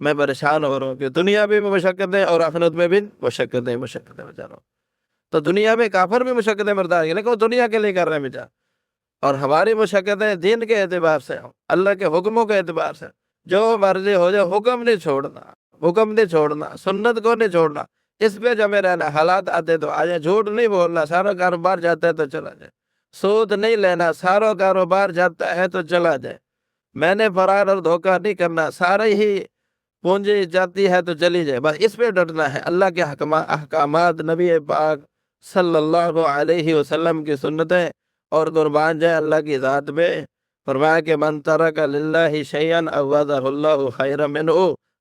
میں پریشان ہو رہا ہوں کہ دنیا میں بھی مشقتیں اور آخرت میں بھی مشقتیں بچا رہا ہوں۔ تو دنیا میں کافر بھی مشقتیں برداشت کریں، لیکن وہ دنیا کے لیے کر رہے ہیں بیچا، اور ہماری مشقتیں دین کے اعتبار سے ہوں، اللہ کے حکموں کے اعتبار سے، جو مرضی ہو جائے حکم نہیں چھوڑنا، حکم نہیں چھوڑنا، سنت کو نہیں چھوڑنا، اس پہ جمے رہنا۔ حالات آتے تو آ جائے، جھوٹ نہیں بولنا، سارا کاروبار جاتا ہے تو چلا جائے، سود نہیں لینا، سارا کاروبار جاتا ہے تو چلا جائے، میں نے فرار اور دھوکہ نہیں کرنا، سارے ہی پونجی جاتی ہے تو چلی جائے، بس اس پہ ڈٹنا ہے۔ اللہ کے احکامات، نبی پاک صلی اللہ علیہ وسلم کی سنتیں، اور قربان جائے اللہ کی ذات میں، فرمایا کہ من ترک للہ شیئا عوضہ اللہ خیرا منہ۔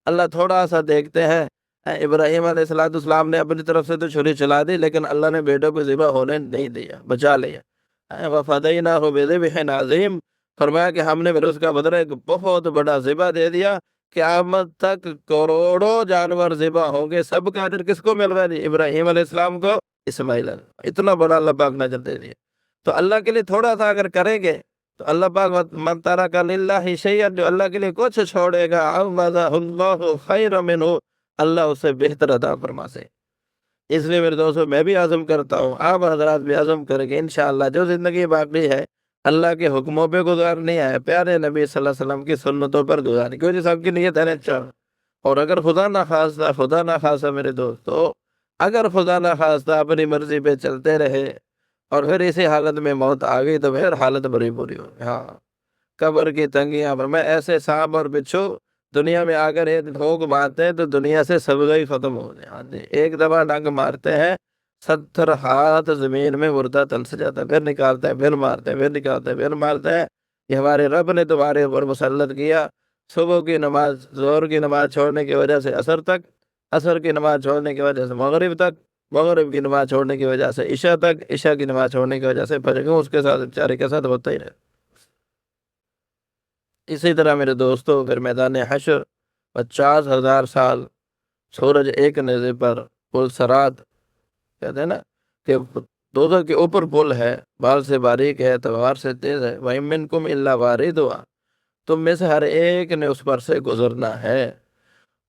اللہ تھوڑا سا دیکھتے ہیں، ابراہیم علیہ السلام نے اپنی طرف سے تو چھری چلا دی، لیکن اللہ نے بیٹوں کو ذبح ہونے نہیں دیا، بچا لیا۔ وَفَدَيْنَاهُ بِذِبْحٍ عَظِيمٍ، فرمایا کہ ہم نے پھر اس کا بدلہ ایک بہت بڑا ذبح دے دیا، قیامت تک کروڑوں جانور ذبح ہوں گے، سب کا اجر کس کو مل رہا ہے؟ ابراہیم علیہ السلام کو، اسماعیل علیہ السلام۔ اتنا بڑا اللہ پاک نے اجر دے دیا۔ تو اللہ کے لیے تھوڑا سا اگر کریں گے تو اللہ پاک من ترک للہ شیئا، جو اللہ کے لیے کچھ چھوڑے گا، عوضہ اللہ خیرا منہ، اللہ اسے بہتر عطا فرما سے۔ اس لیے میرے دوستو میں بھی عزم کرتا ہوں، آپ حضرات بھی عزم کریں گے انشاءاللہ جو زندگی باقی ہے اللہ کے حکموں پہ گزارنی ہے، پیارے نبی صلی اللہ علیہ وسلم کی سنتوں پر گزارنی، کیونکہ سب کی نیت ہے اچھا۔ اور اگر خدا نخواستہ میرے دوستو، اگر خدا نخواستہ اپنی مرضی پہ چلتے رہے اور پھر اسی حالت میں موت آ گئی تو پھر حالت بری بری ہوگی۔ ہاں، قبر کی تنگیاں پر میں ایسے سانپ اور بچھو دنیا میں آ کر ایک ٹھوک مارتے ہیں تو دنیا سے سب ہی ختم ہو جائے۔ ہاں جی، ایک دفعہ ڈنگ مارتے ہیں 70 ہاتھ زمین میں مردہ تل سے جاتا ہے، پھر نکالتے ہیں، پھر مارتے ہیں، پھر نکالتے ہیں، پھر مارتے ہیں۔ یہ ہمارے رب نے تمہارے اوپر مسلط کیا، صبح کی نماز، ظہر کی نماز چھوڑنے کی وجہ سے عصر تک، عصر کی نماز چھوڑنے کی وجہ سے مغرب تک، مغرب کی نماز چھوڑنے کی وجہ سے عشاء تک، عشاء کی نماز چھوڑنے کی وجہ سے فجر، اس کے ساتھ چارے کے ساتھ ہوتا ہی رہے۔ اسی طرح میرے دوستو پھر میدان حشر 50,000 سال سورج ایک نیزے پر پل سرات، کہتے ہیں نا کہ دوزخ کے اوپر پل ہے، بال سے باریک ہے، تلوار سے تیز ہے، وَإِن مِّنكُمْ إِلَّا وَارِدُهَا، تم میں سے ہر ایک نے اس پر سے گزرنا ہے۔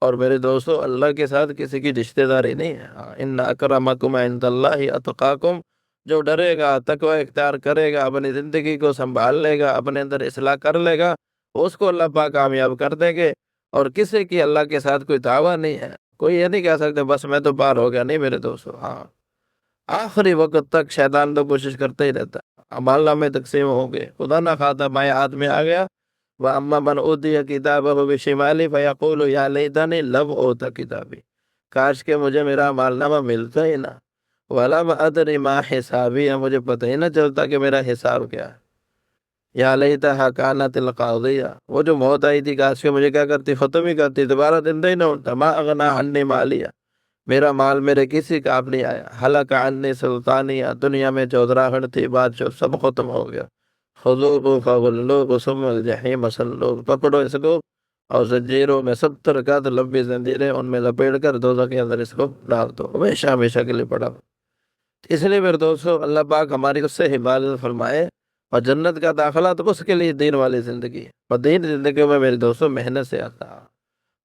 اور میرے دوستو اللہ کے ساتھ کسی کی رشتہ داری نہیں ہے۔ ان اکرمکم عند اللہ اتقاکم، جو ڈرے گا، تقوی اختیار کرے گا، اپنی زندگی کو سنبھال لے گا، اپنے اندر اصلاح کر لے گا، اس کو اللہ پاک کامیاب کر دیں گے۔ اور کسی کی اللہ کے ساتھ کوئی دعویٰ نہیں ہے، کوئی یہ نہیں کہہ سکتے بس میں تو پار ہو گیا، نہیں میرے دوستو۔ ہاں، آخری وقت تک شیطان تو کوشش کرتے ہی رہتا ہے، اعمال نامے تقسیم ہوں گے، خدا نہ خواستہ بائیں ہاتھ میں آ گیا، وَأَمَّا مَنْ أُوتِيَ كِتَابَهُ بِشِمَالِهِ فَيَقُولُ يَا لَيْتَنِي لَمْ أُوتَ کتابی، کاش کہ مجھے میرا اعمال نامہ ملتا ہی نہ، وَلَمْ أَدْرِ مَا حِسَابِيَهْ، مجھے پتہ ہی نہ چلتا کہ میرا حساب کیا ہے۔ یا لیتہا کانت القاضیہ، وہ جو موت آئی تھی کاش کہ مجھے کیا کرتی، ختم ہی کرتی، دوبارہ زندہ ہی نہ ہوتا۔ ما اغنی عنی مالیہ، میرا مال میرے کسی کام نہیں آیا۔ ہلک عنی سلطانیہ، دنیا میں چودراہٹ تھی، بادشاہ سب ختم ہو گیا۔ خذوہ فغلوہ ثم الجحیم صلوہ، پکڑو اس کو اور زنجیروں میں 70 قد لمبی زنجیریں ان میں لپیٹ کر دوزخ کے اندر اس کو ڈال دو، ہمیشہ ہمیشہ کے لیے پڑا۔ اس لیے میرے دوستو اللہ پاک ہماری اس سے حفاظت فرمائے، اور جنت کا داخلہ تو اس کے لیے دین والی زندگی ہے، اور دین زندگی میں میرے دوستو محنت سے آتا ہے۔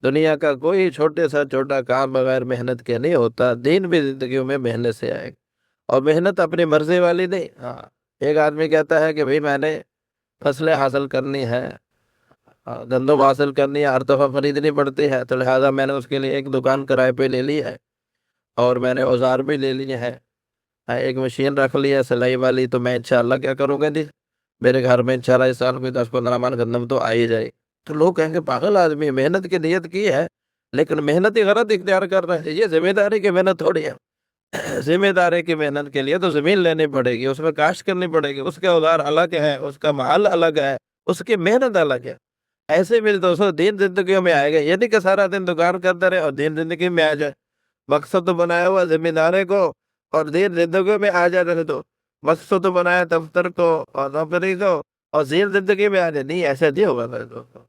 دنیا کا کوئی چھوٹے سا چھوٹا کام بغیر محنت کے نہیں ہوتا، دین بھی زندگیوں میں محنت سے آئے گا، اور محنت اپنی مرضی والی نہیں۔ ہاں، ایک آدمی کہتا ہے کہ بھئی میں نے فصلیں حاصل کرنی ہے، گندم حاصل کرنی ہے، ہر دفعہ خریدنی پڑتی ہے، تو لہٰذا میں نے اس کے لیے ایک دکان کرائے پہ لے لی ہے، اور میں نے اوزار بھی لے لیے ہیں، ایک مشین رکھ لی ہے سلائی والی، تو میں انشاءاللہ کیا کروں گا جی، میرے گھر میں انشاءاللہ اس سال کوئی 10-15 من گندم تو آ ہی جائے۔ تو لوگ کہیں گے پاگل آدمی، محنت کی نیت کی ہے لیکن محنتی غلط اختیار کر رہے ہیں، یہ ذمہ داری کی محنت تھوڑی ہے۔ ذمہ داری کی محنت کے لیے تو زمین لینی پڑے گی، اس میں کاشت کرنی پڑے گی، اس کے اوزار الگ ہے، اس کا مال الگ ہے، اس کی محنت الگ ہے۔ ایسے میرے دوستوں دین زندگیوں میں آئے گا، یہ نہیں کہ سارا دن دکان کرتے رہے اور دین زندگی میں آ جائے۔ مقصد تو بنایا ہوا ذمہ داری کو اور دین زندگیوں میں آ جاتے تو مقصد تو بنایا دفتر کو اور نوکری کو اور دین زندگی میں آ جائے، نہیں ایسا نہیں ہوگا میرے دوستوں۔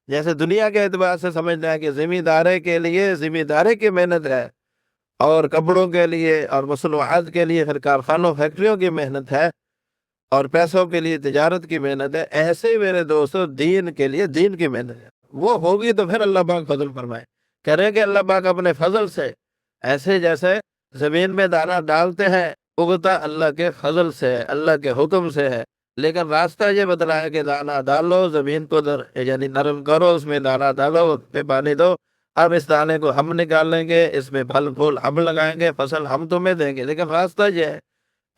جیسے دنیا کے اعتبار سے سمجھنا ہے کہ ذمہ داری کے لیے ذمہ داری کی محنت ہے، اور کپڑوں کے لیے اور مصنوعات کے لیے پھر کارخانوں فیکٹریوں کی محنت ہے، اور پیسوں کے لیے تجارت کی محنت ہے، ایسے ہی میرے دوستوں دین کے لیے دین کی محنت ہے۔ وہ ہوگی تو پھر اللہ پاک فضل فرمائے، کرے کہ اللہ پاک اپنے فضل سے، ایسے جیسے زمین میں دانا ڈالتے ہیں اگتا اللہ کے فضل سے ہے، اللہ کے حکم سے ہے، لیکن راستہ یہ بتلایا کہ دانا ڈالو زمین کو یعنی نرم کرو، اس میں دانا ڈالو، اس پہ پانی دو، اب اس دانے کو ہم نکال لیں گے، اس میں پھل پھول ہم لگائیں گے، فصل ہم تمہیں دیں گے، لیکن راستہ یہ ہے۔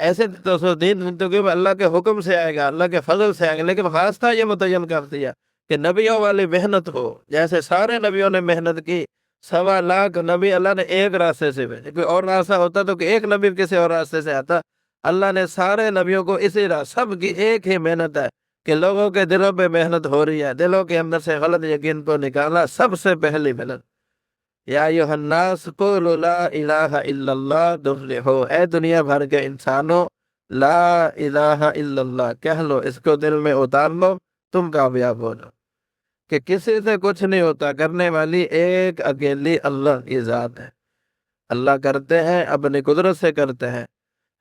ایسے تو دین زندگی میں اللہ کے حکم سے آئے گا، اللہ کے فضل سے آئے گا، لیکن راستہ یہ متعین کر دیا کہ نبیوں والی محنت ہو، جیسے سارے نبیوں نے محنت کی، 1.25 نبی اللہ نے ایک راستے سے بھیجے، کوئی اور راستہ ہوتا تو کہ ایک نبی کسی اور راستے سے آتا، اللہ نے سارے نبیوں کو اسی سب کی ایک ہی محنت ہے کہ لوگوں کے دلوں پہ محنت ہو رہی ہے، دلوں کے اندر سے غلط یقین کو نکالا، سب سے پہلی محنت۔ یا ایھا الناس قولوا لا الہ الا اللہ تفلحوا، اے دنیا بھر کے انسانوں، لا الہ الا اللہ کہہ لو، اس کو دل میں اتار لو، تم کامیاب ہو جاؤ، کہ کسی سے کچھ نہیں ہوتا، کرنے والی ایک اکیلی اللہ کی ذات ہے۔ اللہ کرتے ہیں اپنی قدرت سے کرتے ہیں۔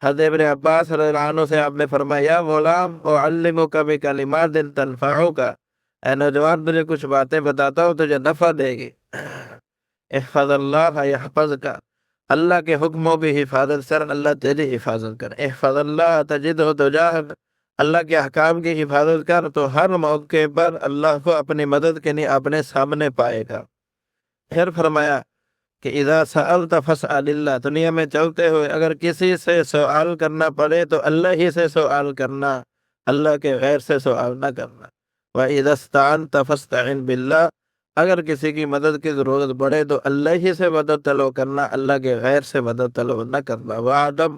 حضرت ابن عباس رضی اللہ عنہ سے آپ نے فرمایا، یا غلام اعلمک بکلمات تنفعک، اے نوجوان تجھے کچھ باتیں بتاتا ہوں تجھے نفع دے گی۔ احفظ اللہ یحفظک، اللہ کے حکموں بھی حفاظت کر، اللہ تیری حفاظت کر۔ احفظ اللہ تجدہ تجاہک، اللہ کے احکام کی حفاظت کر تو ہر موقع پر اللہ کو اپنی مدد کے لیے اپنے سامنے پائے گا۔ پھر فرمایا کہ اذا سألت فاسأل اللہ، دنیا میں چلتے ہوئے اگر کسی سے سوال کرنا پڑے تو اللہ ہی سے سوال کرنا، اللہ کے غیر سے سوال نہ کرنا۔ وَإِذَا اسْتَعَنْتَ فَاسْتَعِنْ بِاللَّهِ، اگر کسی کی مدد کی ضرورت پڑے تو اللہ ہی سے مدد طلب کرنا، اللہ کے غیر سے مدد طلب نہ کرنا۔ وَعَدَمْ،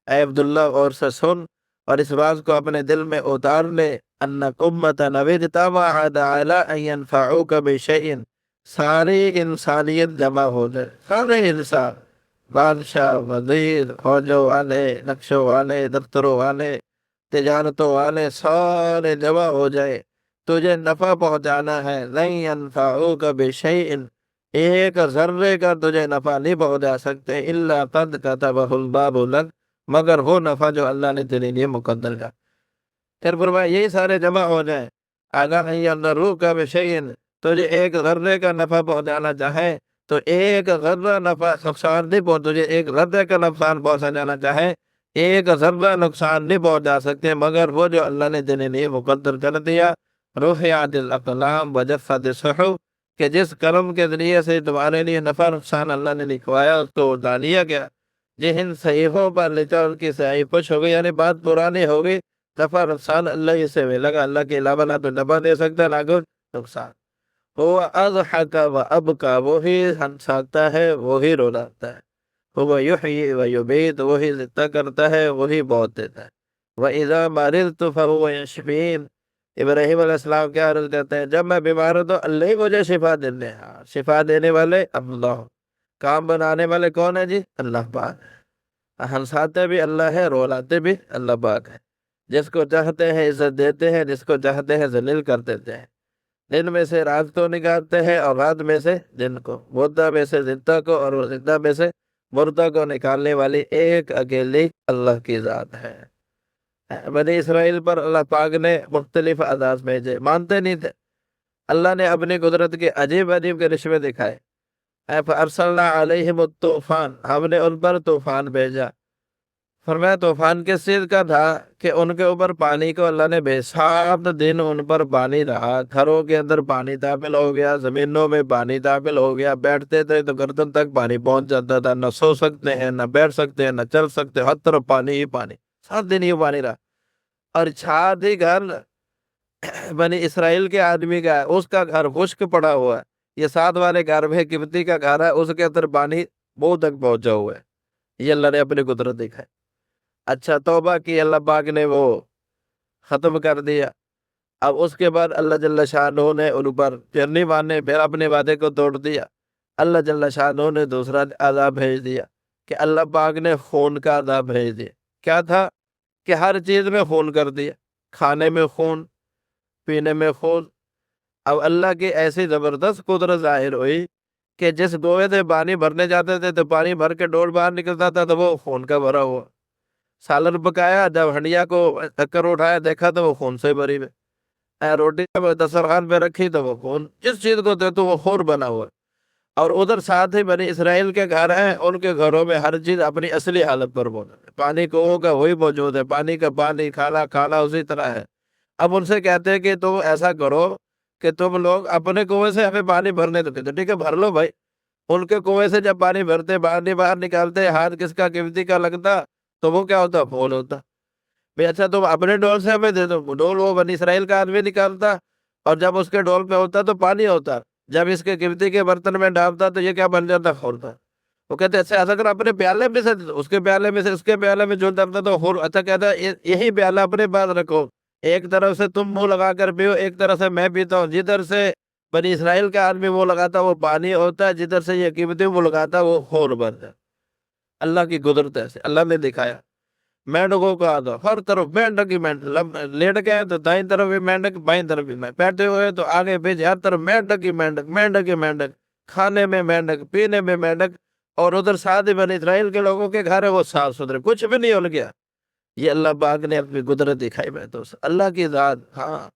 اے عبداللہ اور سے سن اور اس بات کو اپنے دل میں اتار لے، أَنَّ أُمَّةً اجْتَمَعَتْ عَلَىٰ أَن يَنفَعُوكَ بِشَيْءٍ، ساری انسانیت جمع ہو جائے، سارے انسان، بادشاہ، وزیر، فوجوں والے، نقشوں والے، دفتروں والے، تجارتوں والے، سارے جمع ہو جائے، تجھے نفع پہنچانا ہے، لَن يَنفَعُوكَ بِشَيْءٍ، ایک ذرے کا تجھے نفع نہیں پہنچا سکتے، إِلَّا قَدْ كَتَبَهُ اللَّهُ لَكَ، مگر وہ نفع جو اللہ نے تیرے لیے مقدر کیا۔ پھر فرمایا یہی سارے جمع ہو جائیں، اگر يَضُرُّوكَ بِشَيْءٍ، تجھے ایک ذرے کا نفع پہنچانا چاہے تو ایک ذرہ نفع نقصان نہیں پہنچ، تجھے ایک ذرے کا نقصان پہنچانا چاہے ایک ذرہ نقصان نہیں پہنچا سکتے مگر وہ جو اللہ نے تیرے لیے مقدر کر دیا۔ رفعت الاقلام وجفت الصحف، کہ جس قلم کے ذریعے سے تمہارے لیے نفع نقصان اللہ نے لکھوایا اس کو اٹھا لیا گیا، جن صحیفوں پر لکھا ان کی صحیح پش ہو گئی، یعنی بات پرانی ہو گئی، نفع نقصان اللہ ہی سے ملے گا، اللہ کے علاوہ نہ تو نفع دے سکتا نہ کوئی نقصان۔ وہ اضحک و ابکا، وہی ہنساتا ہے وہی رلاتا ہے، وہ یحیی و یمیت، وہی زندہ کرتا ہے وہی موت دیتا ہے۔ وَإِذَا مَرِضْتُ فَهُوَ يَشْفِينِ، ابراہیم علیہ السلام کیا عرض کرتے ہیں، جب میں بیمار ہوں تو اللہ ہی مجھے شفا دینے، شفا دینے والے اللہ، کام بنانے والے کون ہیں جی؟ اللہ پاک، ہنساتے بھی اللہ ہے، رولاتے بھی اللہ پاک ہے، جس کو چاہتے ہیں عزت دیتے ہیں، جس کو چاہتے ہیں ذلیل کر دیتے ہیں، دن میں سے رات کو نکالتے ہیں اور رات میں سے دن کو، مردہ میں سے زندہ کو اور زندہ میں سے مردہ کو نکالنے والی ایک اکیلی اللہ کی ذات ہے۔ بنی اسرائیل پر اللہ پاک نے مختلف اعداد بھیجے، مانتے نہیں تھے، اللہ نے اپنی قدرت کے عجیب عجیب کرشمے دکھائے۔ فَأَرْسَلْنَا عَلَيْهِمُ الطُّوفَانَ، ہم نے ان پر طوفان بھیجا۔ فرمایا طوفان کس چیز کا تھا کہ ان کے اوپر پانی کو اللہ نے 7 دن ان پر پانی رہا، گھروں کے اندر پانی داخل ہو گیا، زمینوں میں پانی داخل ہو گیا، بیٹھتے تھے تو گردن تک پانی پہنچ جاتا تھا، نہ سو سکتے ہیں، نہ بیٹھ سکتے ہیں، نہ چل سکتے، ہر طرف پانی ہی پانی، 7 دن یہ پانی رہا۔ اور چھات ہی گھر بنی اسرائیل کے آدمی کا ہے، اس کا گھر خشک پڑا ہوا ہے، یہ 7 والے گھر میں قبطی کا گھر ہے، اس کے اندر پانی بہت تک پہنچا ہوا ہے، یہ اللہ نے اپنی قدرت دکھائی۔ اچھا توبہ کی، اللہ پاک نے وہ ختم کر دیا۔ اب اس کے بعد اللہ جل شانہ نے ان پر پھر نہیں مانے، پھر اپنے وعدے کو توڑ دیا، اللہ جل شانہ نے دوسرا عذاب بھیج دیا کہ اللہ پاک نے خون کا عذاب بھیج دیا۔ کیا تھا کہ ہر چیز میں خون کر دیا، کھانے میں خون، پینے میں خون۔ اب اللہ کی ایسی زبردست قدرت ظاہر ہوئی کہ جس کنویں سے پانی بھرنے جاتے تھے تو پانی بھر کے ڈول باہر نکلتا تھا تو وہ خون کا بھرا ہوا۔ سالن پکایا، جب ہنڈیا کو ٹکر اٹھایا دیکھا تو وہ خون سے بھری ہوئی۔ روٹی جب دسترخوان پہ رکھی تو وہ خون، جس چیز کو دے تو وہ خون بنا ہوا ہے۔ اور ادھر ساتھ ہی بنی اسرائیل کے گھر ہیں، ان کے گھروں میں ہر چیز اپنی اصلی حالت پر موجود ہے، پانی کنووں کا وہی موجود ہے، پانی کا پانی، کھانا کھانا اسی طرح ہے۔ اب ان سے کہتے ہیں کہ تم ایسا کرو کہ تم لوگ اپنے کنویں سے ہمیں پانی بھرنے دو، کہتے ٹھیک ہے بھر لو بھائی۔ ان کے کنویں سے جب پانی بھرتے، باہر نکالتے، ہاتھ کس کا قیمتی کا لگتا تو وہ کیا ہوتا؟ پھول ہوتا۔ بھئی اچھا تم اپنے ڈول سے ہمیں دے دو، ڈول وہ بنی اسرائیل کا آدمی نکالتا، اور جب اس کے ڈول پہ ہوتا تو پانی ہوتا، جب اس کے قیمتی کے برتن میں ڈالتا تو یہ کیا بن جاتا؟ خورتا۔ وہ کہتے اچھا ایسا کرو اپنے پیالے میں سے اس کے پیالے میں سے اس کے پیالے میں جو ڈالتا تو خور، اچھا کہتا یہی پیالہ اپنے پاس رکھو، ایک طرف سے تم منہ لگا کر پیو، ایک طرف سے میں پیتا ہوں، جدھر سے بنی اسرائیل کا آدمی وہ لگاتا وہ پانی ہوتا ہے، جدھر سے یہ قیمتی وہ لگاتا وہ خور بنتا۔ اللہ کی قدرت ایسے اللہ نے دکھایا۔ مینڈکوں کو آدھا ہر طرف مینڈک ہی مینڈک، لیٹ گئے تو دائیں طرف بھی مینڈک، بائیں طرف بھی مینڈک، بیٹھے ہوئے تو آگے پیچھے ہر طرف مینڈک ہی مینڈک، مینڈک ہی مینڈک، کھانے میں مینڈک، پینے میں مینڈک، اور ادھر ساتھ ہی بنی اسرائیل کے لوگوں کے گھر ہے وہ صاف ستھرے، کچھ بھی نہیں ہو گیا۔ یہ اللہ پاک نے اپنی قدرت دکھائی میں تو اللہ کی ذات، ہاں،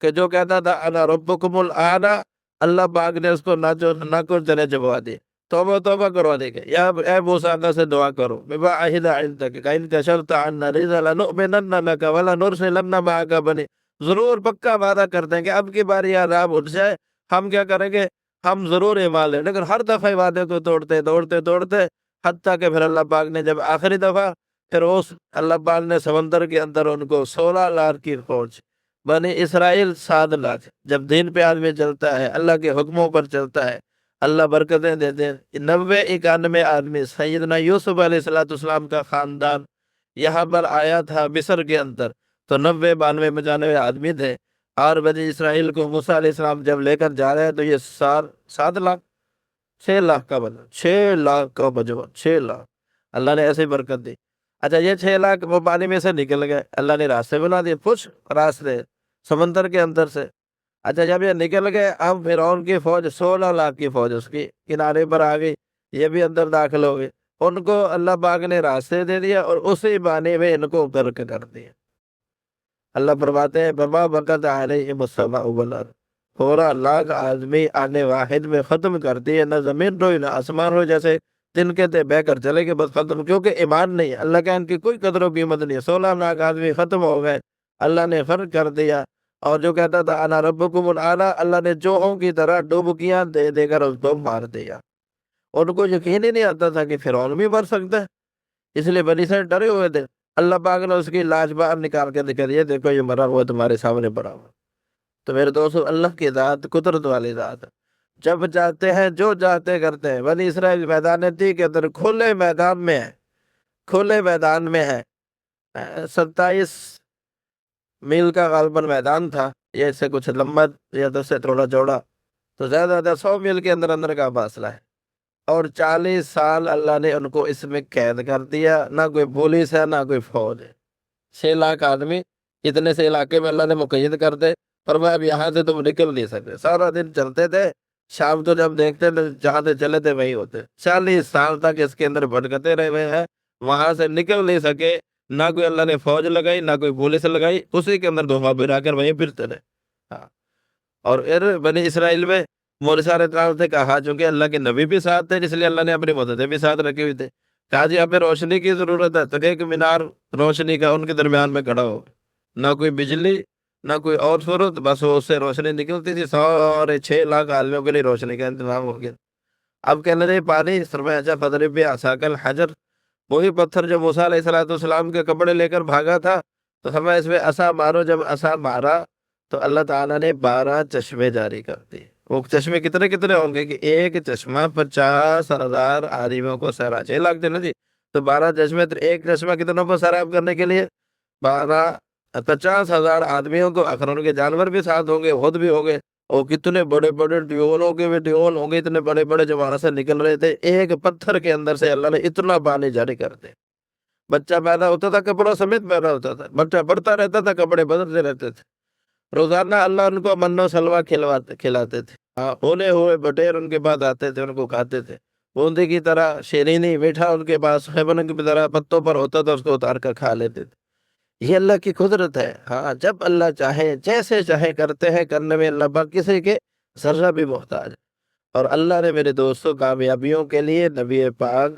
کہ جو کہتا تھا انا ربکم الاعلی، اللہ پاک نے اس کو نہ کچھ طرح جواب دی، توبہ کروا دے گا، یا اے موسیٰ اللہ سے دعا کرو، بما عہد عندک کہ کشفت عنا الرجز لنؤمنن لک ولنرسلن معک بنی، ضرور پکا وعدہ کرتے ہیں کہ اب کی باری عذاب اٹھ جائے ہم کیا کریں گے، ہم ضرور ایمان لیں، لیکن ہر دفعہ وعدے کو توڑتے حتیٰ کہ پھر اللہ پاک نے جب آخری دفعہ پھر اس اللہ پاک نے سمندر کے اندر ان کو 16 لاکھ کی فوج، بنی اسرائیل 7 لاکھ، جب دین پہ آدمی چلتا ہے، اللہ کے حکموں پر چلتا ہے، اللہ برکتیں دیتے ہیں۔ 91 آدمی سیدنا یوسف علیہ السلام کا خاندان یہاں پر آیا تھا مصر کے اندر، تو 92 آدمی تھے، اور بنی اسرائیل کو موسیٰ علیہ السلام جب لے کر جا رہے ہیں تو یہ 7 لاکھ، 6 لاکھ کا بنا، 6 لاکھ کا مجموعہ، 6 لاکھ اللہ نے ایسے برکت دی۔ اچھا یہ 6 لاکھ وہ پانی میں سے نکل گئے، اللہ نے راستے بنا دیے، کچھ راستے سمندر کے اندر سے۔ اچھا جب یہ نکل گئے، اب فرعون کی فوج 16 لاکھ کی فوج اس کی کنارے پر آ گئی، یہ بھی اندر داخل ہو گئی، ان کو اللہ پاک نے راستے دے دیا اور اسی پانی میں ان کو غرق کر دیا۔ اللہ فرماتے ہیں بما بقت علیہم السماء والارض، 16 لاکھ آدمی آنے واحد میں ختم کر دیے، نہ زمین روئی نہ آسمان روئی، جیسے دن کے تھے بہ کر چلے گئے، بس ختم، کیونکہ ایمان نہیں ہے، اللہ کا ان کی کوئی قدر و قیمت نہیں ہے۔ 16 لاکھ آدمی ختم ہو گئے، اللہ نے فرق کر دیا، اور جو کہتا تھا انا ربکم الاعلی، اللہ نے چوہوں کی طرح ڈبکیاں دے دے کر اس کو مار دیا۔ ان کو یقین ہی نہیں آتا تھا کہ فرعون بھی مر سکتا ہے، اس لیے بنی اسرائیل ڈرے ہوئے تھے۔ اللہ پاک نے اس کی لاش باہر نکال کے دکھا دیا، دیکھو یہ مرا ہوا تمہارے سامنے پڑا ہوا۔ تو میرے دوستو اللہ کی ذات قدرت والی ذات، جب چاہتے ہیں جو چاہتے کرتے ہیں۔ بنی اسرائیل میدان تی کے اندر کھلے میدان میں ہے، کھلے میدان میں ہے، 27 میل کا غالباً میدان تھا، یہ اس سے کچھ لمبا یا تو سے تھوڑا چوڑا، تو زیادہ 100 میل کے اندر اندر کا فاصلہ ہے، اور 40 سال اللہ نے ان کو اس میں قید کر دیا، نہ کوئی پولیس ہے نہ کوئی فوج ہے۔ 6 لاکھ آدمی اتنے سے علاقے میں اللہ نے مقید کر دے، فرمایا اب یہاں سے تم نکل نہیں سکتے۔ سارا دن چلتے تھے، شام تو جب دیکھتے تو جہاں سے چلے تھے وہی ہوتے۔ 40 سال تک اس کے اندر بھٹکتے رہے ہوئے ہیں، وہاں سے نکل نہیں سکے، نہ کوئی اللہ نے فوج لگائی نہ کوئی پولیس لگائی، اسی کے اندر دھوکہ پھرا کر وہیں پھرتے رہے۔ ہاں، اور پھر بنی اسرائیل میں موسیٰ علیہ السلام سے کہا، چونکہ اللہ کے نبی بھی ساتھ تھے اس لیے اللہ نے اپنی مددیں بھی ساتھ رکھی ہوئی تھے، کہا جی ہمیں روشنی کی ضرورت ہے، تو ایک مینار روشنی کا ان کے درمیان میں کھڑا ہو، نہ کوئی بجلی نہ کوئی اور صورت، بس اس سے روشنی نکلتی تھی، 6 لاکھ آدمیوں کے لیے روشنی کا انتظام ہو گیا۔ اب کہنے لگے پانی سرمایہ اچھا فضرب بعصاک الحجر، وہی پتھر جو موسیٰ علیہ السلام کے کپڑے لے کر بھاگا تھا، تو فرمایا اس میں عصا مارو، جب عصا مارا تو اللہ تعالیٰ نے 12 چشمے جاری کر دیے۔ وہ چشمے کتنے کتنے ہوں گے کہ ایک چشمہ 50,000 آدمیوں کو سیراب، 6 لاکھ تھے نا جی، تو 12 چشمے، ایک چشمہ کتنوں کو سیراب کرنے کے لیے 50,000 آدمیوں کو، اگر ان کے جانور بھی ساتھ ہوں گے، خود بھی ہوں گے، اور کتنے بڑے بڑے ڈیولوں کے بھی ڈیول ہوں گے، اتنے بڑے بڑے جو وہاں سے نکل رہے تھے، ایک پتھر کے اندر سے اللہ نے اتنا پانی جاری کر دے۔ بچہ پیدا ہوتا تھا کپڑوں سمیت پیدا ہوتا تھا، بچہ بڑھتا رہتا تھا، کپڑے بدلتے رہتے تھے، روزانہ اللہ ان کو من و سلوہ کھلاتے تھے، ہونے ہوئے بٹیر ان کے پاس آتے تھے، ان کو کھاتے تھے، بوندی کی طرح شیرینی میٹھا ان کے پاس خیبن کی طرح پتوں پر ہوتا تھا، اس کو اتار کر کھا لیتے تھے۔ یہ اللہ کی قدرت ہے۔ ہاں، جب اللہ چاہے جیسے چاہے کرتے ہیں، کرنے میں اللہ پاک کسی کے ذرہ بھی محتاج ہے۔ اور اللہ نے میرے دوستوں کامیابیوں کے لیے نبی پاک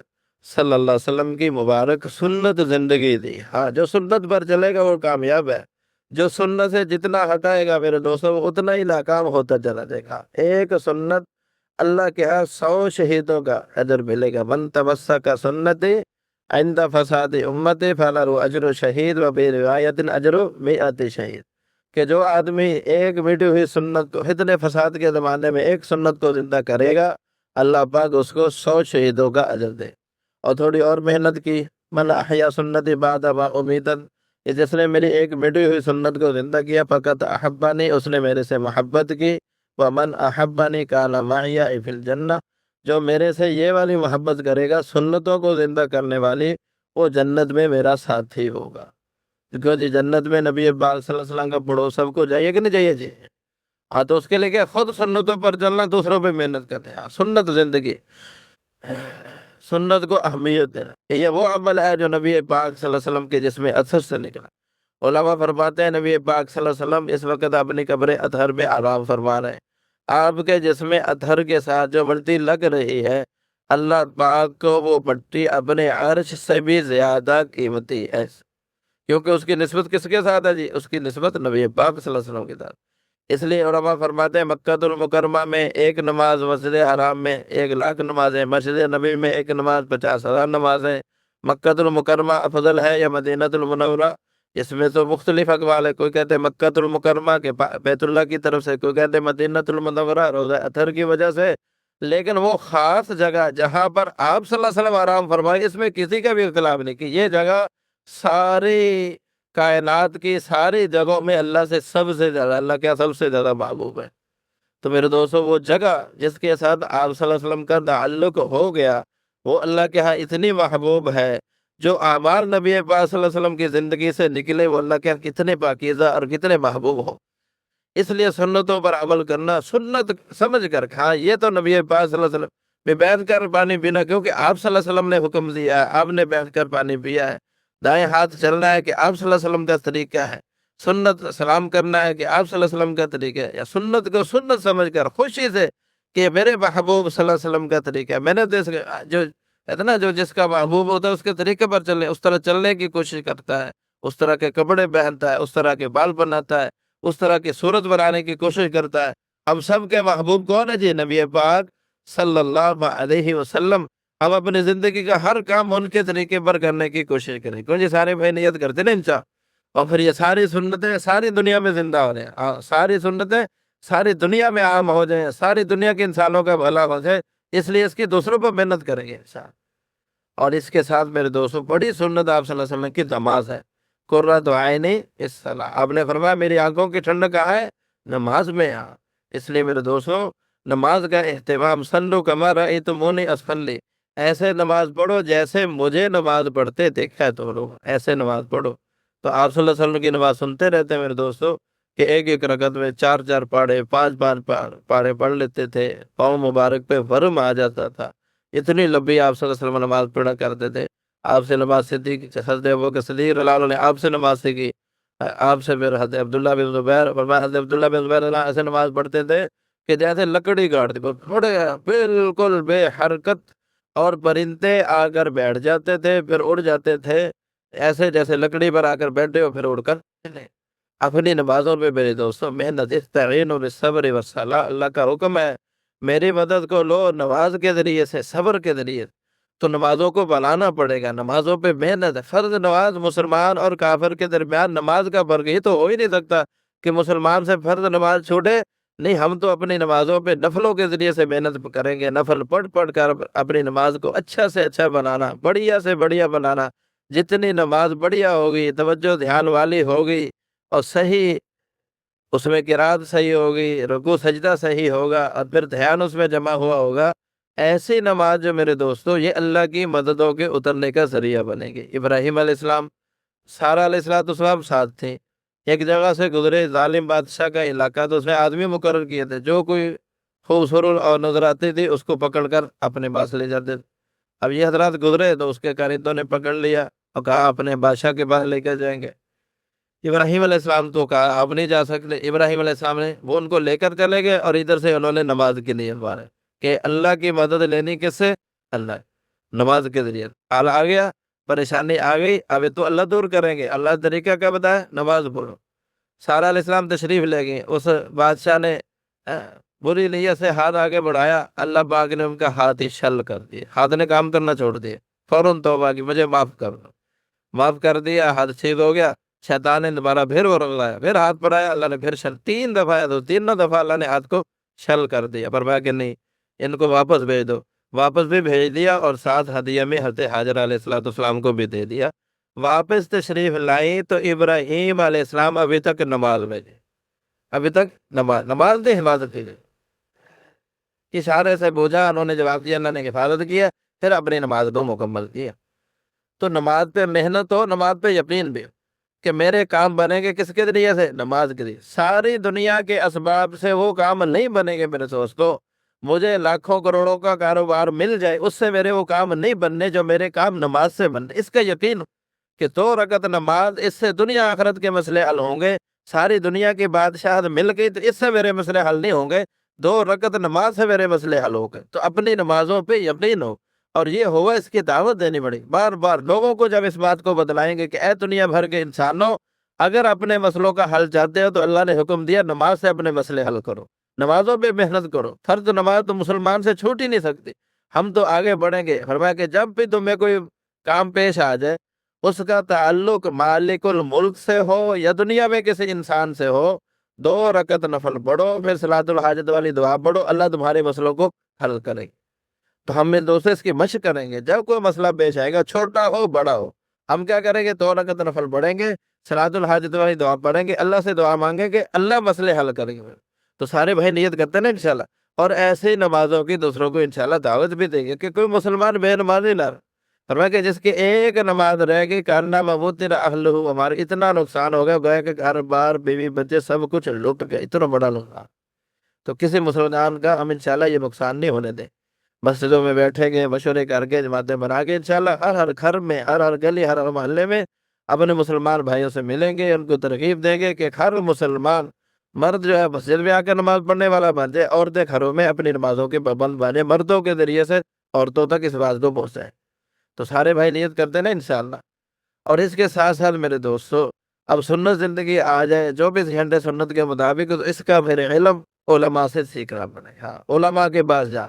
صلی اللہ علیہ وسلم کی مبارک سنت زندگی دی۔ ہاں، جو سنت پر چلے گا وہ کامیاب ہے، جو سنت سے جتنا ہٹائے گا میرے دوستوں وہ اتنا ہی ناکام ہوتا چلا جائے گا۔ ایک سنت اللہ کے ہاں 100 شہیدوں کا اجر ملے گا۔ من تمسک سنتی عند فساد امتی فلہ اجر شہید و بے روایت اجر 100 شہید، کہ جو آدمی ایک مٹی ہوئی سنت کو اتنے فساد کے زمانے میں ایک سنت کو زندہ کرے گا، اللہ پاک اس کو 100 شہیدوں کا اجر دے۔ اور تھوڑی اور محنت کی، من احیا سنتی بعد ما امیتن، جس نے میری ایک مٹی ہوئی سنت کو زندہ کیا، فقط احبانی، اس نے میرے سے محبت کی، ومن احبانی کان معی فی الجنہ، جو میرے سے یہ والی محبت کرے گا سنتوں کو زندہ کرنے والی، وہ جنت میں میرا ساتھی ہوگا۔ کیونکہ جی جنت میں نبی پاک صلی اللہ علیہ وسلم کا پڑوس سب کو چاہیے کہ نہیں چاہیے جی؟ ہاں، تو اس کے لیے کیا خود سنتوں پر چلنا، دوسروں پہ محنت کرتے ہیں۔ سنت زندگی، سنت کو اہمیت دینا، یہ وہ عمل ہے جو نبی پاک صلی اللہ علیہ وسلم کے جسم اطہر سے نکلا۔ علماء فرماتے ہیں نبی پاک صلی اللہ علیہ وسلم اس وقت اپنی قبر اطہر میں آرام فرما رہے ہیں، آپ کے جسم اطہر کے ساتھ جو مٹی لگ رہی ہے، اللہ پاک کو وہ مٹی اپنے عرش سے بھی زیادہ قیمتی ہے، کیونکہ اس کی نسبت کس کے ساتھ ہے جی؟ اس کی نسبت نبی پاک صلی اللہ علیہ وسلم کے ساتھ۔ اس لیے علماء فرماتے ہیں مکہ المکرمہ میں ایک نماز، مسجد حرام میں 1,00,000 نمازیں، مسجد نبی میں ایک نماز 50,000 نمازیں۔ مکہ المکرمہ افضل ہے یا مدینہ المنورہ؟ اس میں تو مختلف اقوال ہے، کوئی کہتے ہیں مکہ المکرمہ کے بیت اللہ کی طرف سے، کوئی کہتے ہیں مدینہ المنورہ روضہ اطہر کی وجہ سے، لیکن وہ خاص جگہ جہاں پر آپ صلی اللہ علیہ وسلم آرام فرمائے، اس میں کسی کا بھی اختلاف نہیں کہ یہ جگہ ساری کائنات کی ساری جگہوں میں اللہ سے سب سے زیادہ، اللہ کیا سب سے زیادہ محبوب ہے۔ تو میرے دوستو، وہ جگہ جس کے ساتھ آپ صلی اللہ علیہ وسلم کا تعلق ہو گیا، وہ اللہ کے ہاں اتنی محبوب ہے، جو اعمال نبی پاک صلی اللہ علیہ وسلم کی زندگی سے نکلے وہ اللہ کے ہاں کتنے پاکیزہ اور کتنے محبوب ہو۔ اس لیے سنتوں پر عمل کرنا، سنت سمجھ کر، ہاں یہ تو نبی پاک صلی اللہ علیہ وسلم میں بیٹھ کر پانی پینا، کیونکہ آپ صلی اللہ علیہ وسلم نے حکم دیا ہے، آپ نے بیٹھ کر پانی پیا ہے۔ دائیں ہاتھ چلنا ہے کہ آپ صلی اللہ علیہ وسلم کا طریقہ ہے، سنت سلام کرنا ہے کہ آپ صلی اللہ علیہ وسلم کا طریقہ ہے، یا سنت کو سنت سمجھ کر خوشی سے کہ میرے محبوب صلی اللہ علیہ وسلم کا طریقہ ہے، میں نے تو جو اتنا جو جس کا محبوب ہوتا ہے اس کے طریقے پر چلے، اس طرح چلنے کی کوشش کرتا ہے، اس طرح کے کپڑے پہنتا ہے، اس طرح کے بال بناتا ہے، اس طرح کی صورت بنانے کی کوشش کرتا ہے۔ ہم سب کے محبوب کون ہے جی؟ نبی پاک صلی اللہ علیہ وسلم۔ ہم اپنی زندگی کا ہر کام ان کے طریقے پر کرنے کی کوشش کریں، کیوں جی سارے بھائی نیت کرتے نا انشاء، اور پھر یہ ساری سنتیں ساری دنیا میں زندہ ہو رہے ہیں، ساری سنتیں ساری دنیا میں عام ہو جائیں، ساری دنیا کے انسانوں کا بھلا ہو جائے، اس لیے اس کی دوسروں پر محنت کریں گے انشاء۔ اور اس کے ساتھ میرے دوستوں، بڑی سنت آپ صلی اللہ علیہ وسلم کی نماز ہے، قرۃ عینی الصلاۃ۔ آپ نے فرمایا میری آنکھوں کی ٹھنڈک کہاں ہے؟ نماز میں۔ اس لیے میرے دوستوں، نماز کا اہتمام، صلوا کما رأیتمونی اصلی، ایسے نماز پڑھو جیسے مجھے نماز پڑھتے دیکھا ہے تم لوگ، ایسے نماز پڑھو۔ تو آپ صلی اللہ علیہ وسلم کی نماز سنتے رہتے ہیں میرے دوستوں، کہ ایک ایک رکعت میں 4 پارے 5 پارے پڑھ لیتے تھے، پاؤں مبارک پہ ورم آ جاتا تھا، اتنی لمبی آپ صلی اللہ علیہ وسلم نماز پڑھا کرتے تھے۔ آپ سے نماز صدیق حضرت ابوبکر صدیق رضی اللہ عنہ نے آپ سے نماز سیکھی، آپ سے پھر حضرت عبداللہ بن زبیر، فرمایا حضرت عبداللہ بن زبیر اللہ ایسے نماز پڑھتے تھے کہ جیسے لکڑی کاٹتے، تھوڑے بالکل بے حرکت، اور پرندے آ کر بیٹھ جاتے تھے پھر اڑ جاتے تھے، ایسے جیسے لکڑی پر آ کر بیٹھے ہو پھر اڑ کر چلے۔ اپنی نمازوں میں میرے دوستوں محنت، استعینوا بالصبر والصلاۃ، اللہ کا حکم ہے میری مدد کو لو نماز کے ذریعے سے، صبر کے ذریعے سے۔ تو نمازوں کو بنانا پڑے گا، نمازوں پہ محنت ہے۔ فرض نماز مسلمان اور کافر کے درمیان نماز کا فرق یہ تو ہو ہی نہیں سکتا کہ مسلمان سے فرض نماز چھوٹے، نہیں، ہم تو اپنی نمازوں پہ نفلوں کے ذریعے سے محنت کریں گے، نفل پڑھ پڑھ کر اپنی نماز کو اچھا سے اچھا بنانا، بڑھیا سے بڑھیا بنانا۔ جتنی نماز بڑھیا ہوگی، توجہ دھیان والی ہوگی، اور صحیح اس میں قرات صحیح ہوگی، رکوع سجدہ صحیح ہوگا، اور پھر دھیان اس میں جمع ہوا ہوگا، ایسی نماز جو میرے دوستو یہ اللہ کی مددوں کے اترنے کا ذریعہ بنے گی۔ ابراہیم علیہ السلام، سارہ علیہ السلام ساتھ تھے، ایک جگہ سے گزرے، ظالم بادشاہ کا علاقہ، تو اس نے آدمی مقرر کیے تھے جو کوئی خوبصورت اور نظر آتی تھی اس کو پکڑ کر اپنے پاس لے جاتے تھے۔ اب یہ حضرات گزرے تو اس کے کارندوں نے پکڑ لیا اور کہا اپنے بادشاہ کے پاس لے کر جائیں گے۔ ابراہیم علیہ السلام تو کہا آپ نہیں جا سکتے، ابراہیم علیہ السلام نے وہ ان کو لے کر چلے گئے، اور ادھر سے انہوں نے نماز کے لیے مارے کہ اللہ کی مدد لینی کس سے؟ اللہ، نماز کے ذریعے حال آ گیا، پریشانی آ گئی، اب تو اللہ دور کریں گے، اللہ طریقہ کیا بتایا؟ نماز پڑھو۔ سارا علیہ السلام تشریف لے گئے، اس بادشاہ نے بری نیت سے ہاتھ آگے بڑھایا، اللہ پاک نے ان کا ہاتھ ہی شل کر دیا، ہاتھ نے کام کرنا چھوڑ دیا، فوراً توبہ کی مجھے معاف کر دو، معاف کر دیا، ہاتھ چھید ہو گیا۔ شیطان نے دوبارہ پھر وہ رنگلایا، پھر ہاتھ پڑھایا، اللہ نے پھر شل، 3 دفعہ تو تینوں دفعہ اللہ نے ہاتھ کو شل کر دیا، فرمایا کہ نہیں ان کو واپس بھیج دو، واپس بھی بھیج دیا، اور ساتھ ہدیہ میں حضرت حاجرہ علیہ السلام کو بھی دے دیا۔ واپس تشریف لائی تو ابراہیم علیہ السلام ابھی تک نماز میں تھے، ابھی تک نماز دے حفاظت کی، اشارے سے بوجھا، انہوں نے جواب دیا، اللہ نے حفاظت کیا، پھر اپنی نماز کو مکمل کیا۔ تو نماز پہ محنت ہو، نماز پہ یقین بھی ہو کہ میرے کام بنیں گے کس کے ذریعے سے؟ نماز کے ذریعے۔ ساری دنیا کے اسباب سے وہ کام نہیں بنے گے میرے دوستو، مجھے لاکھوں کروڑوں کا کاروبار مل جائے، اس سے میرے وہ کام نہیں بننے جو میرے کام نماز سے بننے۔ اس کا یقین ہو کہ 2 رکعت نماز، اس سے دنیا آخرت کے مسئلے حل ہوں گے، ساری دنیا کی بادشاہت مل گئی تو اس سے میرے مسئلے حل نہیں ہوں گے، 2 رکعت نماز سے میرے مسئلے حل ہو گئے۔ تو اپنی نمازوں پہ یقین ہو، اور یہ ہوا اس کی دعوت دینی پڑی، بار بار لوگوں کو جب اس بات کو بتلائیں گے کہ اے دنیا بھر کے انسانوں، اگر اپنے مسئلوں کا حل چاہتے ہو تو اللہ نے حکم دیا نماز سے اپنے مسئلے حل کرو، نمازوں پہ محنت کرو، فرض نماز تو مسلمان سے چھوٹ ہی نہیں سکتی، ہم تو آگے بڑھیں گے۔ فرمایا کہ جب بھی تمہیں کوئی کام پیش آ جائے، اس کا تعلق مالک الملک سے ہو یا دنیا میں کسی انسان سے ہو، 2 رکعت نفل پڑھو، پھر صلاۃ الحاجت والی دعا پڑھو، اللہ تمہارے مسئلوں کو حل کرے گا۔ تو ہم ایک دوسرے اس کی مشق کریں گے، جب کوئی مسئلہ پیش آئے گا، چھوٹا ہو بڑا ہو، ہم کیا کریں گے؟ 2 رکعت نفل پڑھیں گے، صلاۃ الحاجت والی دعا پڑھیں گے، اللہ سے دعا مانگیں گے، اللہ مسئلے حل کریں گے۔ تو سارے بھائی نیت کرتے ہیں نا انشاءاللہ، اور ایسے نمازوں کی دوسروں کو انشاءاللہ دعوت بھی دیں گے کہ کوئی مسلمان بے نمازی نہ رہے۔ فرمایا کہ جس کی ایک نماز رہ گئی کانما موتر اہلہ، ہمارے اتنا نقصان ہو گیا، گویا کہ گھر بار بیوی بچے سب کچھ لٹ گئے، اتنا بڑا نقصان۔ تو کسی مسلمان کا ہم انشاءاللہ یہ نقصان نہیں ہونے دیں، مسجدوں میں بیٹھیں گے، مشورے کر کے، جماعتیں بنا کے، انشاءاللہ ہر گھر میں، ہر گلی، ہر محلے میں اپنے مسلمان بھائیوں سے ملیں گے، ان کو ترغیب دیں گے کہ ہر مسلمان مرد جو ہے مسجد میں آ کر نماز پڑھنے والا بن جائے، عورتیں گھروں میں اپنی نمازوں کے پابند بنے، مردوں کے ذریعے سے عورتوں تک اس بات کو پہنچائیں۔ تو سارے بھائی نیت کرتے ہیں نا انشاءاللہ۔ اور اس کے ساتھ ساتھ میرے دوستو، اب سنت زندگی آ جائے 24 گھنٹے سنت کے مطابق، تو اس کا میرے علم علماء سے سیکھنا پڑے، ہاں علماء کے پاس جا،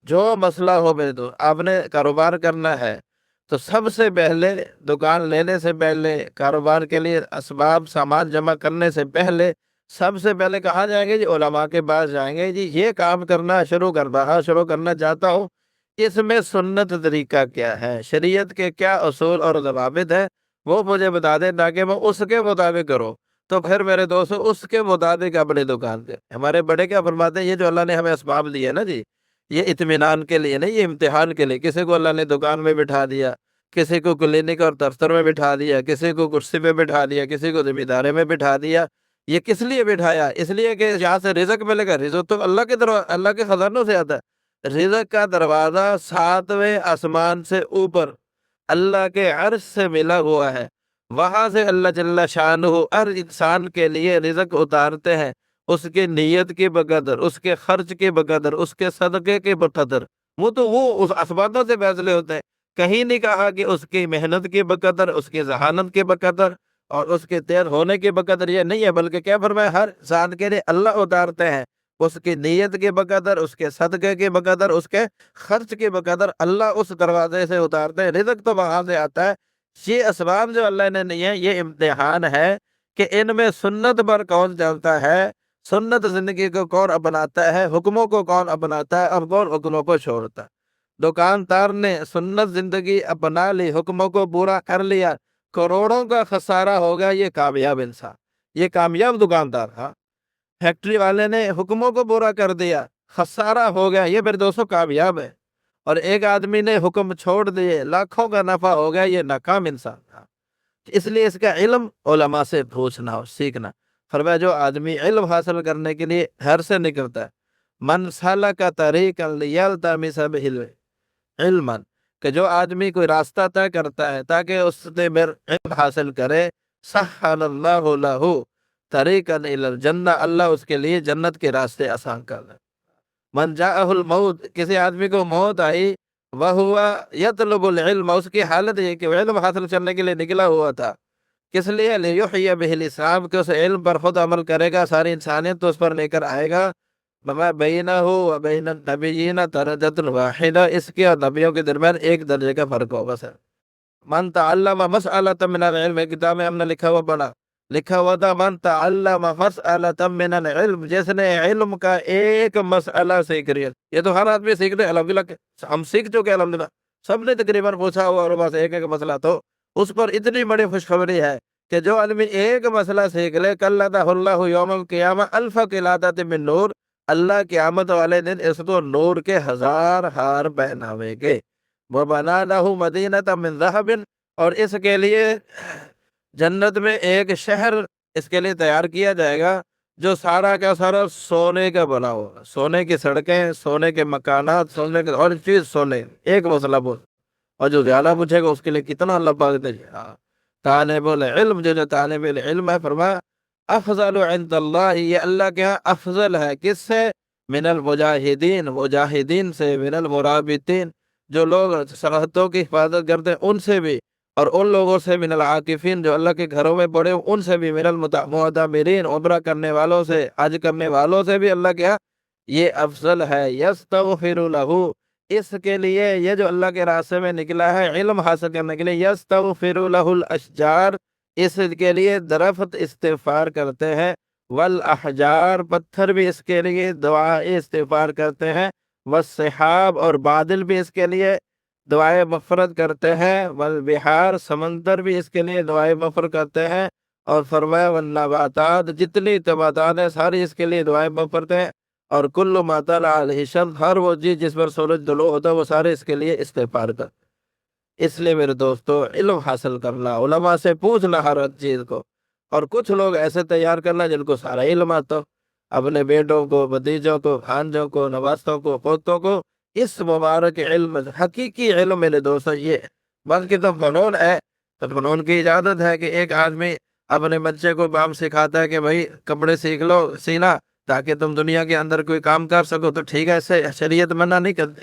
جو مسئلہ ہو میرے دوست، آپ نے کاروبار کرنا ہے تو سب سے پہلے دکان لینے سے پہلے، کاروبار کے لیے اسباب سامان جمع کرنے سے پہلے، سب سے پہلے کہاں جائیں گے؟ جی علماء کے پاس جائیں گے، جی یہ کام کرنا شروع کرنا چاہتا ہوں، اس میں سنت طریقہ کیا ہے، شریعت کے کیا اصول اور ضوابط ہیں، وہ مجھے بتا دیں تاکہ میں اس کے مطابق کروں۔ تو پھر میرے دوست اس کے مطابق اپنی دکان دے۔ ہمارے بڑے کیا فرماتے ہیں، یہ جو اللہ نے ہمیں اسباب دیے نا جی، یہ اطمینان کے لیے نہیں، یہ امتحان کے لیے۔ کسی کو اللہ نے دکان میں بٹھا دیا، کسی کو کلینک اور دفتر میں بٹھا دیا، کسی کو کرسی پہ بٹھا دیا، کسی کو ذمہ داری میں بٹھا دیا۔ یہ کس لیے بٹھایا؟ اس لیے کہ یہاں سے رزق ملے گا، رزق تو اللہ کے خزانوں سے آتا ہے، رزق کا دروازہ 7ویں آسمان سے اوپر اللہ کے عرش سے ملا ہوا ہے، وہاں سے اللہ جل شانہ ہر انسان کے لیے رزق اتارتے ہیں، اس کی نیت کی بقدر، اس کے خرچ کی بقدر، اس کے صدقے کی بقدر، وہ اس اسبابوں سے فیصلے ہوتے ہیں۔ کہیں نہیں کہا کہ اس کی محنت کی بقدر، اس کی ذہانت کی بقدر اور اس کے تیز ہونے کی بقدر، یہ نہیں ہے، بلکہ کیا فرمایا؟ ہر انسان کے لیے اللہ اتارتے ہیں، اس کی نیت کی بقدر، اس کے صدقے کی بقدر، اس کے خرچ کی بقدر، اللہ اس دروازے سے اتارتے ہیں، رزق تو وہاں سے آتا ہے۔ یہ اسباب جو اللہ نے نہیں ہے، یہ امتحان ہے کہ ان میں سنت پر کون چلتا ہے، سنت زندگی کو کون اپناتا ہے، حکموں کو کون اپناتا ہے اور کون حکموں کو چھوڑتا ہے۔ دکاندار نے سنت زندگی اپنا لی، حکموں کو پورا کر لیا، کروڑوں کا خسارہ ہوگا، یہ کامیاب انسان، یہ کامیاب دکاندار۔ ہاں، فیکٹری والے نے حکموں کو پورا کر دیا، خسارہ ہو گیا، یہ پھر دوستوں کامیاب ہے۔ اور ایک آدمی نے حکم چھوڑ دیے، لاکھوں کا نفع ہو گیا، یہ ناکام انسان تھا۔ اس لیے اس کا علم علماء سے پوچھنا اور سیکھنا۔ فرمایا جو آدمی علم حاصل کرنے کے لیے گھر سے نکلتا ہے، من سلک طریقا لیلتمس بہ علما، کہ جو آدمی کوئی راستہ طے کرتا ہے تاکہ اس سے علم حاصل کرے، سہل اللہ لہ طریقا الی الجنہ، اللہ اس کے لیے جنت کے راستے آسان کر دے۔ من جاءہ الموت، کسی آدمی کو موت آئی، وہو یطلب العلم، اس کی حالت یہ کہ وہ علم حاصل کرنے کے لیے نکلا ہوا تھا، کس لیے؟ لیحیی بہ الاسلام، کہ اس علم پر خود عمل کرے گا، ساری انسانیت تو اس پر لے کر آئے گا۔ وما بینہ و بین النبیین درجۃ واحدہ، اس کے اور نبیوں کے درمیان ایک درجے کا فرق ہوگا سر۔ من تعلم مسئلۃ من العلم، ایک کتاب میں ہم نے لکھا ہوا پڑھا، لکھا ہوا تھا من تعلم مسئلۃ من العلم، جس نے علم کا ایک مسئلہ سیکھ لیا۔ یہ تو ہر آدمی سیکھ رہے، الحمدللہ ہم سیکھ چکے، الحمدللہ سب نے تقریباً پوچھا ہوا، اور بس ایک ایک مسئلہ، تو اس پر اتنی بڑی خوشخبری ہے کہ جو آدمی ایک مسئلہ سیکھ لے، قلدہ اللہ یوم القیامہ الف قلادۃ من نور، اللہ قیامت والے دن اس کو نور کے 1000 ہار پہناوے گے۔ وَبَنَا لَهُ مَدِينَةً مِّن ذَهَبٍ، اور اس کے لیے جنت میں ایک شہر اس کے لیے تیار کیا جائے گا جو سارا کا سارا سونے کا بنا ہوگا، سونے کی سڑکیں، سونے کے مکانات، سونے کے ہر چیز سونے، ایک مسئلہ بول، اور جو زیادہ پوچھے گا اس کے لیے کتنا اللہ پاک دے گا۔ طالب العلم، جو طالب العلم ہے، فرمایا افضل عند اللہ، یہ اللہ کے ہاں افضل ہے، کس سے؟ من المجاہدین، مجاہدین سے، من المرابطین، جو لوگ سرحدوں کی حفاظت کرتے ہیں ان سے بھی، اور ان لوگوں سے، من العاکفین، جو اللہ کے گھروں میں پڑے ان سے بھی، من المعتمرین، عمرہ کرنے والوں سے، حج کرنے والوں سے بھی اللہ کے ہاں یہ افضل ہے۔ یستغفر لہ، اس کے لیے، یہ جو اللہ کے راستے میں نکلا ہے علم حاصل کرنے کے لیے، یستغفر لہ الاشجار، اس کے لیے درخت استغفار کرتے ہیں، والاحجار، پتھر بھی اس کے لیے دعائے استغفار کرتے ہیں، والسحاب، اور بادل بھی اس کے لیے دعائے مغفرت کرتے ہیں، والبحار، سمندر بھی اس کے لیے دعائے مغفرت کرتے ہیں، اور فرمایا والنباتات، جتنی نباتات ہیں ساری اس کے لیے دعائے مغفرت ہیں، اور کل ما طلع علیہ الشمس، ہر وہ چیز جس پر سورج طلوع ہوتا ہے وہ سارے اس کے لیے استغفار کرتے۔ اس لیے میرے دوستو، علم حاصل کرنا، علماء سے پوچھنا ہر چیز کو، اور کچھ لوگ ایسے تیار کرنا جن کو سارا علم آتا ہو، اپنے بیٹوں کو، بھتیجوں کو، بھانجوں کو، نوازوں کو، پوتوں کو اس مبارک علم، حقیقی علم میرے دوستو یہ ہے۔ باقی تو فنون ہے، تو فنون کی اجازت ہے کہ ایک آدمی اپنے بچے کو کام سکھاتا ہے کہ بھائی کپڑے سیکھ لو سینا تاکہ تم دنیا کے اندر کوئی کام کر سکو، تو ٹھیک ہے، ایسے شریعت منع نہیں کرتے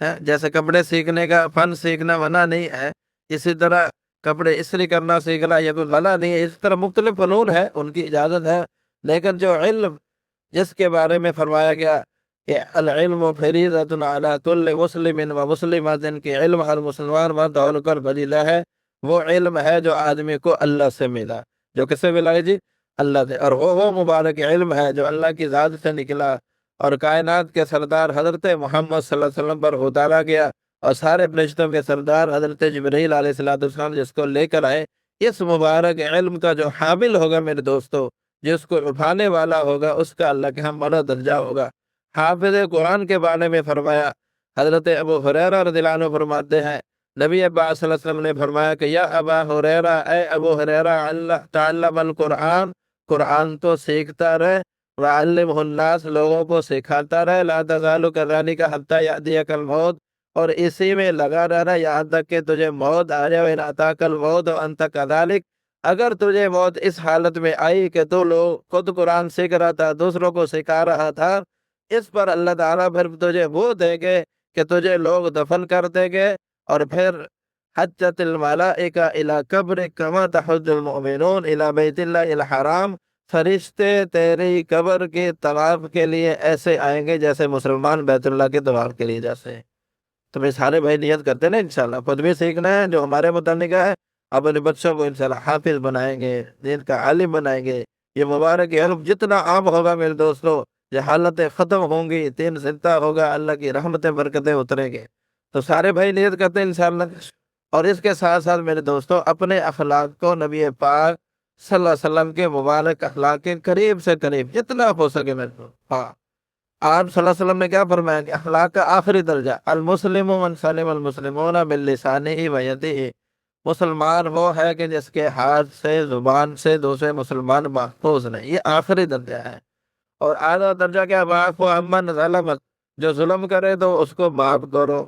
ہے، جیسے کپڑے سیکھنے کا فن سیکھنا منع نہیں ہے، اسی طرح کپڑے استری کرنا سیکھنا یہ کوئی منع نہیں ہے، اس طرح مختلف فنون ہے، ان کی اجازت ہے، لیکن جو علم جس کے بارے میں فرمایا گیا کہ العلم فریضۃ علی کل مسلم و مسلمۃ، کہ علم ہر مسلمان مرد اور پر فریضہ ہے، وہ علم ہے جو آدمی کو اللہ سے ملا، جو کس سے ملا ہے جی؟ اللہ سے، اور وہ مبارک علم ہے جو اللہ کی ذات سے نکلا، اور کائنات کے سردار حضرت محمد صلی اللہ علیہ وسلم پر اتارا گیا، اور سارے فرشتوں کے سردار حضرت جبرائیل علیہ السلام جس کو لے کر آئے، اس مبارک علم کا جو حامل ہوگا میرے دوستو، جس کو اٹھانے والا ہوگا، اس کا اللہ کے ہاں بڑا درجہ ہوگا۔ حافظ قرآن کے بارے میں فرمایا، حضرت ابو ہریرہ رضی اللہ عنہ فرماتے ہیں، نبی پاک صلی اللہ علیہ وسلم نے فرمایا کہ یا ابا ہریرہ، اے ابو ہریرہ، اللہ تعلم القرآن، قرآن تو سیکھتا رہے، وعلمہ الناس، لوگوں کو سکھاتا رہے، لا تزال کذالک حتی یأتیک الموت، اور اسی میں لگا رہنا یہاں تک کہ تجھے موت آ جائے، وإن أتاك الموت وأنت كذلك، اگر تجھے موت اس حالت میں آئی کہ تو لوگ خود قرآن سیکھ رہا تھا، دوسروں کو سکھا رہا تھا، اس پر اللہ تعالیٰ پھر تجھے وہ دے گے کہ تجھے لوگ دفن کر دیں گے، اور پھر حجت الملائکہ الی قبرک کما تحج المؤمنون الی بیت اللہ الحرام، فرشتے تیری قبر کے طواف کے لیے ایسے آئیں گے جیسے مسلمان بیت اللہ کے طواف کے لیے جیسے۔ تو میں سارے بھائی نیت کرتے ہیں نا، انشاءاللہ خود بھی سیکھنا ہے جو ہمارے متعلق ہے، اپنے بچوں کو انشاءاللہ حافظ بنائیں گے، دین کا عالم بنائیں گے۔ یہ مبارک علم جتنا عام ہوگا میرے دوستو، جہالتیں ختم ہوں گی، دین زندہ ہوگا، اللہ کی رحمتیں برکتیں اتریں گے۔ تو سارے بھائی نیت کرتے ہیں انشاءاللہ۔ اور اس کے ساتھ ساتھ میرے دوستو، اپنے اخلاق کو نبی پاک صلی اللہ علیہ وسلم کے مبارک اخلاق کے قریب سے قریب جتنا ہو سکے میرے کو، ہاں، آپ صلی اللہ علیہ وسلم نے کیا فرمایا کہ اخلاق کا آخری درجہ، المسلم من سلم المسلمون من لسانہ و یدہ، مسلمان وہ ہے کہ جس کے ہاتھ سے، زبان سے دوسرے مسلمان محفوظ نہیں، یہ آخری درجہ ہے۔ اور اعلیٰ درجہ کیا؟ واعف عمن ظلمک، جو ظلم کرے تو اس کو معاف کرو،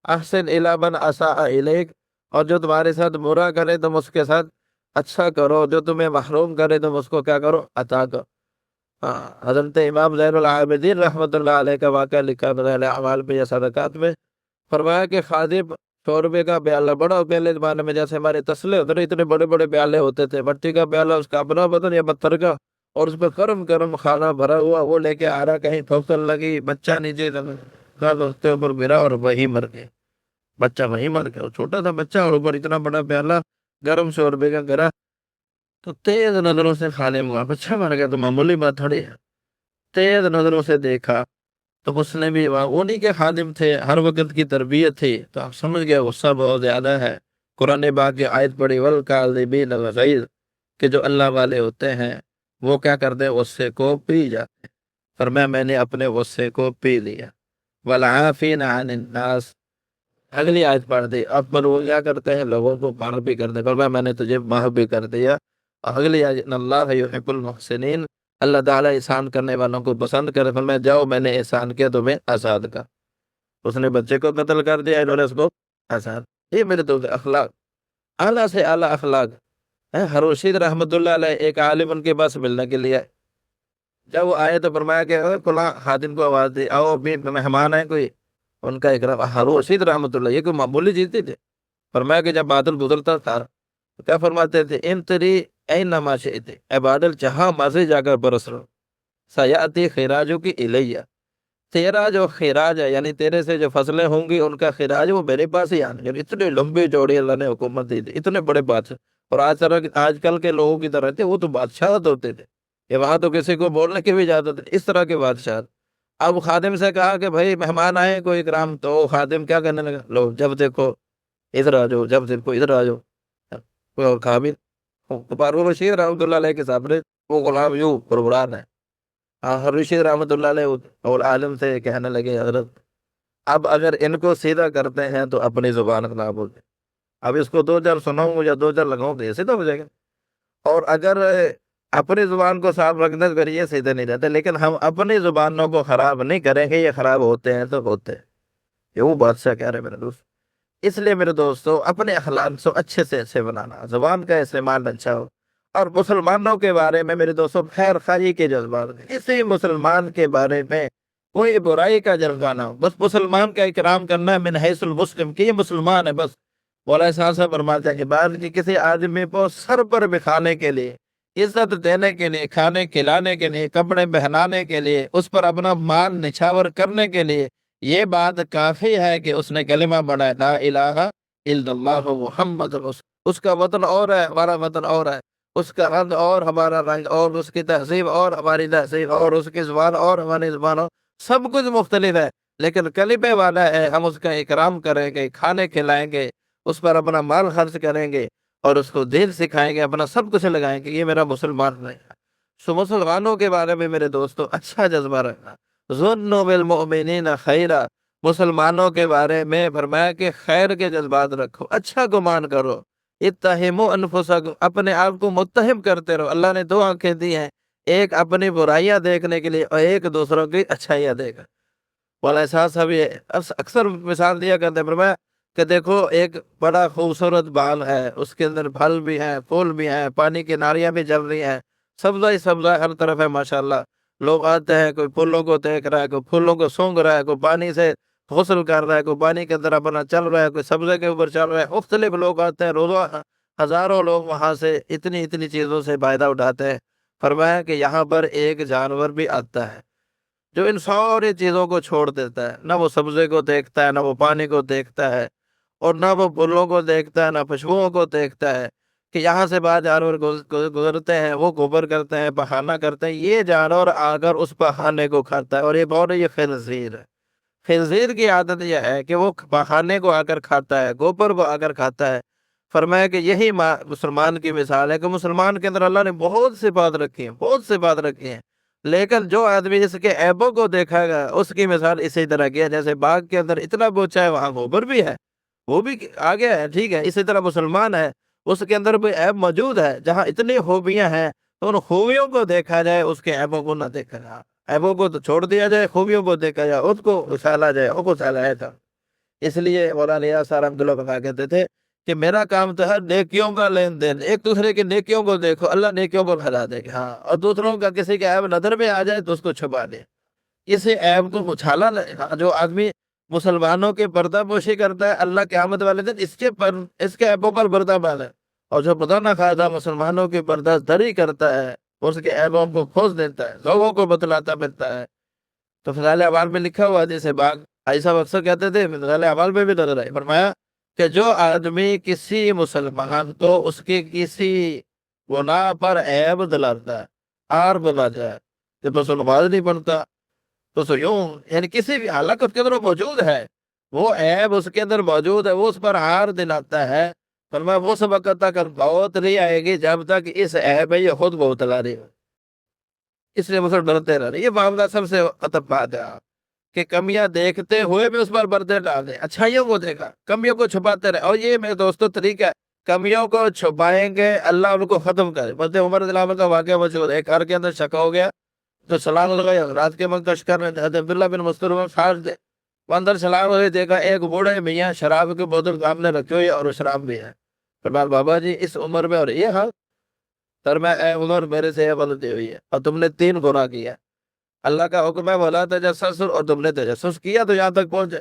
احسن الی من اساء الیک، اور جو تمہارے ساتھ برا کرے تم اس کے ساتھ اچھا کرو، جو تمہیں محروم کرے تم اس کو کیا کرو، عطا کرو۔ ہاں، حضرت امام زین العابدین رحمۃ اللہ علیہ کا واقعہ لکھا ہے اعمال میں یا صدقات میں، فرمایا کہ خادم 100 روپے کا پیالہ، بڑا پہلے زمانے میں جیسے ہمارے تسلے ہوتے تھے اتنے بڑے بڑے پیالے ہوتے تھے، مٹی کا پیالہ، اس کا اپنا بدن یا پتھر کا، اور اس پہ گرم گرم کھانا بھرا ہوا، وہ لے کے آ رہا، کہیں ٹھوکر لگی، بچہ نیچے اس کے اوپر گرا اور وہی مر گیا، بچہ وہی مر گیا، چھوٹا تھا بچہ، اور اوپر اتنا بڑا پیالہ گرم 100 روپے کا گرا، تو تیز نظروں سے خادم ہوا، بچہ مر گیا تو معمولی بات تھوڑی ہے، تیز نظروں سے دیکھا تو اس نے بھی، انہی کے خادم تھے، ہر وقت کی تربیت تھی، تو آپ سمجھ گئے غصہ بہت زیادہ ہے۔ قرآن پاک کی آیت پڑھی، والکاظمین الغیظ، کہ جو اللہ والے ہوتے ہیں وہ کیا کرتے ہیں، غصے کو پی جاتے ہیں، فرمایا میں نے اپنے غصے کو پی لیا۔ والعافین عن الناس، اگلی آیت پڑھ دی، اب پر وہ کیا کرتے ہیں، لوگوں کو معاف بھی کرتے ہیں، فرمایا میں نے تجھے معاف بھی کر دیا۔ اگلی آیت، ان اللہ یحب المحسنین، اللہ تعالیٰ احسان کرنے والوں کو پسند کرے، فرمایا جاؤ میں نے احسان کیا تمہیں آزاد کا، اس نے بچے کو قتل کر دیا، انہوں نے اس کو آزاد۔ یہ میرے دوست اخلاق، اعلیٰ سے اعلیٰ اخلاق ہے۔ ہارون رشید رحمۃ اللہ علیہ ایک عالم ان کے پاس ملنے کے لیے، جب وہ آئے تو فرمایا کہ فلاں خادم کو آواز دی، آؤ بھی مہمان ہے کوئی، ان کا اکرام۔ ہارون رشید رحمۃ اللہ، یہ کوئی معمولی چیز تھی؟ فرمایا کہ جب بادل گزرتا تھا تو کیا فرماتے تھے، ان تری اینما شئت، اے بادل جہاں مرضی جا کر برس رہو، سیاتی خراجو کی الیہ، تیرا جو خراج ہے، یعنی تیرے سے جو فصلیں ہوں گی ان کا خراج وہ میرے پاس ہی آنے، یعنی اتنے لمبی چوڑی اللہ نے حکومت دی تھی، اتنے بڑے بادشاہ، اور آج کل کے لوگوں کی طرح تھے، وہ تو بادشاہ ہوتے تھے، یہ وہاں تو کسی کو بولنے کی بھی اجازت نہیں، اس طرح کے بادشاہ۔ اب خادم سے کہا کہ بھائی مہمان آئے کوئی اکرام، تو خادم کیا کرنے لگا، لو جب دیکھو ادھر آ جاؤ، جب دیکھو ادھر آ جاؤ، کوئی اور قابل ہارون رشید رحمۃ اللہ علیہ کے سامنے وہ غلام یوں پربران ہے۔ ہارون رشید رحمۃ اللہ علیہ اور عالم سے کہنے لگے، حضرت اب اگر ان کو سیدھا کرتے ہیں تو اپنی زبان خراب ہو جائے، اب اس کو 2 4 سناؤں گا یا 2 4 لگاؤں تو یہ سیدھا ہو جائے گا، اور اگر اپنی زبان کو صاف رکھنے کے لیے سیدھے نہیں رہتے، لیکن ہم اپنی زبانوں کو خراب نہیں کریں گے، یہ خراب ہوتے ہیں تو ہوتے ہیں، یہ وہ بادشاہ کہہ رہے ہیں میرے دوست۔ اس لیے میرے دوستو اپنے اخلاق کو اچھے سے اچھے بنانا، زبان کا استعمال اچھا ہو، اور مسلمانوں کے بارے میں میرے دوستو خیر خواہی کے جذبات، کسی مسلمان کے بارے میں کوئی برائی کا جذبہ نہ ہو، بس مسلمان کا اکرام کرنا ہے من حیث المسلم، کہ یہ مسلمان ہے بس۔ مولانا صاحب فرماتے ہیں کہ بعد کی کسی آدمی کو سر پر بکھانے کے لیے، عزت دینے کے لیے، کھانے کھلانے کے لیے، کپڑے پہنانے کے لیے، اس پر اپنا مال نچھاور کرنے کے لیے، یہ بات کافی ہے کہ اس نے کلمہ پڑھا ہے، لا الہ الا اللہ محمد رسول۔ اس کا وطن اور ہے، ہمارا وطن اور ہے، اس کا رنگ اور ہمارا رنگ اور، اس کی تہذیب اور ہماری تہذیب اور، اس کی زبان اور ہماری زبان اور، سب کچھ مختلف ہے، لیکن کلمے والا ہے، ہم اس کا اکرام کریں گے، کھانے کھلائیں گے، اس پر اپنا مال خرچ کریں گے، اور اس کو دین سکھائیں گے، اپنا سب کچھ لگائیں گے، یہ میرا مسلمان نہیں ہے۔ سو مسلمانوں کے بارے میں میرے دوستو اچھا جذبہ رکھنا، ظنوا بالمؤمنین خیرا، مسلمانوں کے بارے میں فرمایا کہ خیر کے جذبات رکھو، اچھا گمان کرو، اتہموا انفسکم، اپنے آپ کو متہم کرتے رہو۔ اللہ نے 2 آنکھیں دی ہیں، ایک اپنی برائیاں دیکھنے کے لیے اور ایک دوسروں کی اچھائیاں دیکھا۔ والا احساس اب یہ اکثر مثال دیا کرتے ہیں، فرمایا کہ دیکھو ایک بڑا خوبصورت باغ ہے، اس کے اندر پھل بھی ہیں، پھول بھی ہیں، پانی کی نالیاں بھی چل رہی ہیں، سبزہ ہی سبزہ ہر طرف ہے ماشاءاللہ، لوگ آتے ہیں، کوئی پھولوں کو دیکھ رہا ہے، کوئی پھولوں کو سونگ رہا ہے، کوئی پانی سے غسل کر رہا ہے، کوئی پانی کے اندر اپنا چل رہا ہے، کوئی سبزے کے اوپر چل رہا ہے، مختلف لوگ آتے ہیں، روزانہ ہزاروں لوگ وہاں سے اتنی چیزوں سے فائدہ اٹھاتے ہیں۔ فرمایا کہ یہاں پر ایک جانور بھی آتا ہے جو ان ساری چیزوں کو چھوڑ دیتا ہے، نہ وہ سبزے کو دیکھتا ہے، نہ وہ پانی کو دیکھتا ہے، اور نہ وہ پھولوں کو دیکھتا ہے، نہ پشوؤں کو دیکھتا ہے، کہ یہاں سے بعض جانور گزرتے ہیں، وہ گوبر کرتے ہیں، پخانہ کرتے ہیں، یہ جانور آ کر اس پخانے کو کھاتا ہے، اور یہ بہت یہ خنزیر ہے۔ خنزیر کی عادت یہ ہے کہ وہ پخانے کو آ کر کھاتا ہے، گوبر کو آ کر کھاتا ہے۔ فرمایا کہ یہی مسلمان کی مثال ہے، کہ مسلمان کے اندر اللہ نے بہت سی بات رکھی ہیں، بہت سی بات رکھی ہیں، لیکن جو آدمی اس کے عیبوں کو دیکھا گا اس کی مثال اسی طرح کی ہے، جیسے باغ کے اندر اتنا بوچھا ہے، وہاں گوبر بھی ہے، وہ بھی آگے ہے، ٹھیک ہے، اسی طرح مسلمان ہے، اس کے اندر بھی عیب موجود ہے، جہاں اتنی خوبیاں ہیں تو ان خوبیوں کو دیکھا جائے، اس کے عیبوں کو نہ دیکھا جائے، عیبوں کو تو چھوڑ دیا جائے، خوبیوں کو دیکھا جائے، اس کو اچھالا جائے، اس کو چلایا تھا۔ اس لیے مولانا نیاز صاحب رحمۃ اللہ کہا کہتے تھے کہ میرا کام تو ہے نیکیوں کا لین دین، ایک دوسرے کی نیکیوں کو دیکھو، اللہ نیکیوں کو پھیلا دے گا۔ ہاں، اور دوسروں کا کسی کا عیب نظر میں آ جائے تو اس کو چھپا دے، اسے عیب کو اچھالا نہیں۔ جو آدمی مسلمانوں کے پردہ پوشی کرتا ہے، اللہ قیامت والے دن اس کے عیبوں پر پردہ ڈالے، اور جو پردہ نہ خواہ مسلمانوں کی پردہ دری کرتا ہے، اس کے عیبوں کو کھول دیتا ہے، لوگوں کو بتلاتا پھرتا ہے۔ تو فضائل اعمال میں لکھا ہوا حدیث باغ ایسا اکثر کہتے تھے، فضائل اعمال میں بھی نظر آئی، فرمایا کہ جو آدمی کسی مسلمان کو اس کے کسی گناہ پر عیب دلاتا ہے، آر بنا جائے کہ بس نماز نہیں پڑھتا، تو سو یوں یعنی کسی بھی حالت اس کے اندر موجود ہے، وہ عیب اس کے اندر موجود ہے، وہ اس پر ہار دلاتا ہے، فرمایا وہ سب وقت تک بہت نہیں آئے گی جب تک اس عیب میں یہ خود بہت لا رہی ہو، اس لیے مسلم ڈرتے رہ رہے۔ یہ معاملہ سب سے خطرناک بات ہے کہ کمیاں دیکھتے ہوئے بھی اس پر پردے ڈال دیں، اچھائیوں کو دیکھا، کمیوں کو چھپاتے رہے۔ اور یہ میرے دوستوں طریقہ ہے، کمیوں کو چھپائیں گے اللہ ان کو ختم کرے۔ حضرت عمر رضی اللہ عنہ کا واقعہ موجود ہے، ایک گھر کے اندر شکا ہو گیا تو سلام لگایا، رات کے وقت اشکر میں حضرت عبداللہ بن مسعود کھاڑ دے، وہ اندر سلام ہوئے، دیکھا ایک بوڑھے میاں شراب کی بوتل سامنے رکھی ہوئی اور شراب بھی ہے۔ فرمایا بابا جی اس عمر میں اور یہ حال؟ فرمایا اے عمر میرے سے یہ غلطی ہوئی ہے اور تم نے 3 گناہ کیا، اللہ کا حکم ہے ولا تجسس، اور تم نے تجسس کیا تو یہاں تک پہنچے۔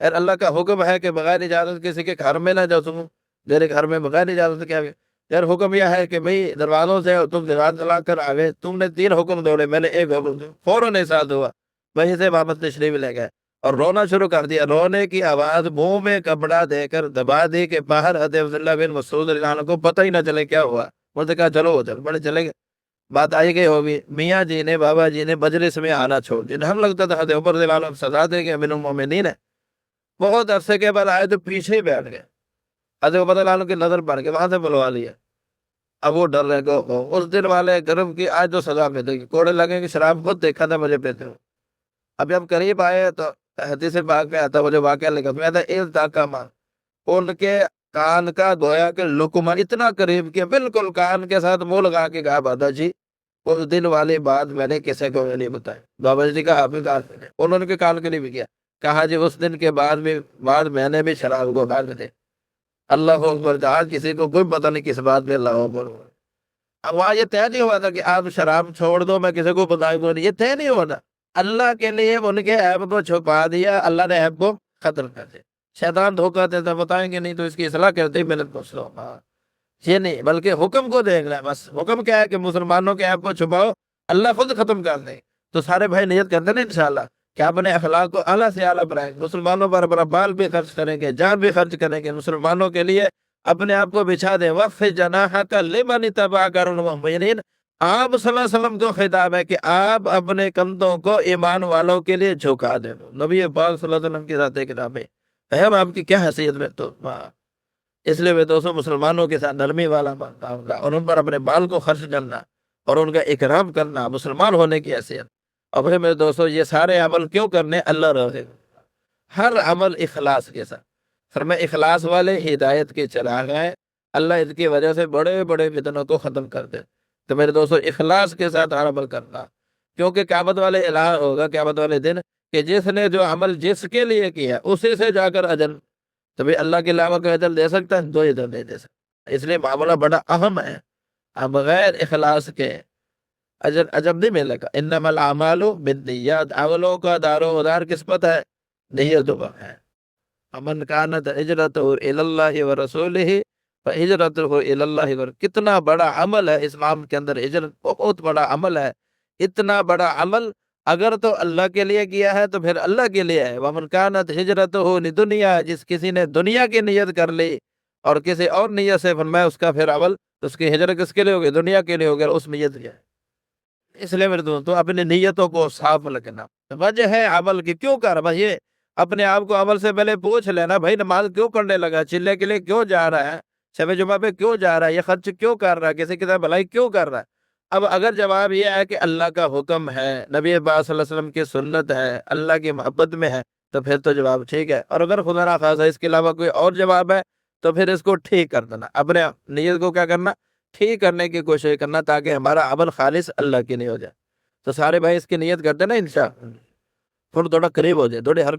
اور اللہ کا حکم ہے کہ بغیر اجازت کسی کے گھر میں نہ جاؤ، تم میرے گھر میں بغیر اجازت کیا گیا؟ یار حکم یہ ہے کہ بھئی دروازوں سے تم دروازہ چلا کر آگے، تم نے 3 حکم دوڑے، میں نے ایک حکم دیا، فوراً احساس ہوا، وہیں سے واپس تشریف لے گئے اور رونا شروع کر دیا۔ رونے کی آواز منہ میں کپڑا دے کر دبا دی کہ باہر حضرت عبداللہ بن مسعود رضی اللہ عنہ کو پتہ ہی نہ چلے کیا ہوا۔ انہوں نے کہا چلو ادھر، بڑے چلے گئے، بات آئی گئی ہوگی، میاں جی نے بابا جی نے مجلس میں آنا چھوڑ دیا۔ ہم لگتا تھا حضرت عمر رضی اللہ عنہ سزا دے گے، امیر المومنین ہے، بہت عرصے کے بعد آئے تو پیچھے ہی بیٹھ گئے، حضرت عمر رضی اللہ عنہ کی نظر پڑ گئی، وہاں سے بلوا لیا۔ اب وہ ڈر رہے کہ اس دن والے گرم کی آج تو سزا ملے گی، کوڑے لگیں گے، شراب خود دیکھا تھا مجھے پیتے ہو۔ ابھی ہم قریب آئے تو حدیث پاک میں آتا، مجھے واقعہ لکھا، میں تھا التقما، ان کے کان کا گویا کہ لقمہ اتنا قریب کیا، بالکل کان کے ساتھ منہ لگا کے کہا بابا جی اس دن والی بات میں نے کسی کو نہیں بتائی۔ بابا جی نے کہا آپ کان، انہوں نے کان کے لیے بھی کیا، کہا جی اس دن کے بعد میں نے بھی شراب کو کھا دے۔ اللہ اکبر، آج کسی کو کوئی پتہ نہیں کس بات میں اللہ اکبر۔ اب وہاں یہ طے نہیں ہوا تھا کہ آپ شراب چھوڑ دو میں کسی کو بتاؤں گا نہیں، یہ طے نہیں ہوا تھا۔ اللہ کے لیے ان کے عیب کو چھپا دیا، اللہ نے عیب کو ختم کر دیا۔ شیطان دھوکہ دیتا، بتائیں گے نہیں تو اس کی اصلاح کرتے میں نے پوچھ لو، یہ نہیں بلکہ حکم کو دیکھ لیں، بس حکم کیا ہے کہ مسلمانوں کے عیب کو چھپاؤ، اللہ خود ختم کر دے۔ تو سارے بھائی نیت کرتے ہیں انشاءاللہ کہ اپنے اخلاق کو اعلیٰ سے اعلیٰ بنائیں گے، مسلمانوں پر اپنا بال بھی خرچ کریں گے، جان بھی خرچ کریں گے، مسلمانوں کے لیے اپنے آپ کو بچھا دیں۔ وَخْفِضْ جَنَاحَكَ لِمَنِ اتَّبَعَكَ مِنَ الْمُؤْمِنِينَ، آپ صلی اللہ علیہ وسلم کو خطاب ہے کہ آپ اپنے کندھوں کو ایمان والوں کے لیے جھکا دیں۔ نبی پاک صلی اللہ علیہ وسلم کی ذات کتاب ہے، ہم آپ کی کیا حیثیت میں تو اس لیے میں دوستوں مسلمانوں کے ساتھ نرمی والا معاملہ اور ان پر اپنے بال کو خرچ کرنا اور ان کا اکرام کرنا مسلمان ہونے کی حیثیت۔ اور پھر میرے دوستوں یہ سارے عمل کیوں کرنے؟ اللہ رہے، ہر عمل اخلاص کے ساتھ۔ فرمایا اخلاص والے ہدایت کے چراغ ہیں، اللہ اس کی وجہ سے بڑے بڑے فتنوں کو ختم کر دے۔ تو میرے دوستوں اخلاص کے ساتھ ہر عمل کرنا، کیونکہ قیامت والے اعلان ہوگا قیامت والے دن کہ جس نے جو عمل جس کے لیے کیا اسی سے جا کر اجر، تو بھی اللہ کے علاوہ کوئی اجر دے سکتا ہے؟ دو اجر نہیں دے سکتا۔ اس لیے معاملہ بڑا اہم ہے، اب بغیر اخلاص کے اجر نہیں ملے گا۔ انما الاعمال بالنیات، عملوں کا دار و مدار کس پر ہے؟ نیتوں پر ہے۔ امن کانت ہجرتہ الی اللہ ورسولہ فہجرتہ الی اللہ ورسولہ، کتنا بڑا عمل ہے اسلام کے اندر، ہجرت بہت بڑا عمل ہے۔ اتنا بڑا عمل اگر تو اللہ کے لیے کیا ہے تو پھر اللہ کے لیے ہے۔ ومن کانت ہجرتہ لدنیا، جس کسی نے دنیا کی نیت کر لی اور کسی اور نیت سے فرمایا اس کا پھر عمل، اس کی ہجرت کس کے لیے ہوگی؟ دنیا کے لیے ہوگی، اس نیت کیا ہے۔ اس لیے میرے دوستوں اپنی نیتوں کو صاف رکھنا، وجہ ہے عمل کی کیوں کر رہا ہے، یہ اپنے آپ کو عمل سے پہلے پوچھ لینا، بھائی نماز کیوں پڑھنے لگا، چلے کے لیے کیوں جا رہا ہے، شب جمعہ پہ کیوں جا رہا ہے، یہ خرچ کیوں کر رہا ہے، کسی کی طرح بھلائی کیوں کر رہا ہے۔ اب اگر جواب یہ ہے کہ اللہ کا حکم ہے، نبی پاک صلی اللہ علیہ وسلم کی سنت ہے، اللہ کی محبت میں ہے، تو پھر تو جواب ٹھیک ہے۔ اور اگر خدا نخواستہ اس کے علاوہ کوئی اور جواب ہے تو پھر اس کو ٹھیک کر دینا، اپنے نیت کو کیا کرنا، ٹھیک کرنے کی کوشش کرنا، تاکہ ہمارا عمل خالص اللہ کی نہیں ہو جائے۔ تو سارے بھائی اس کی نیت کرتے نا انشاءاللہ، تھوڑا قریب ہو جائے، تھوڑے ہر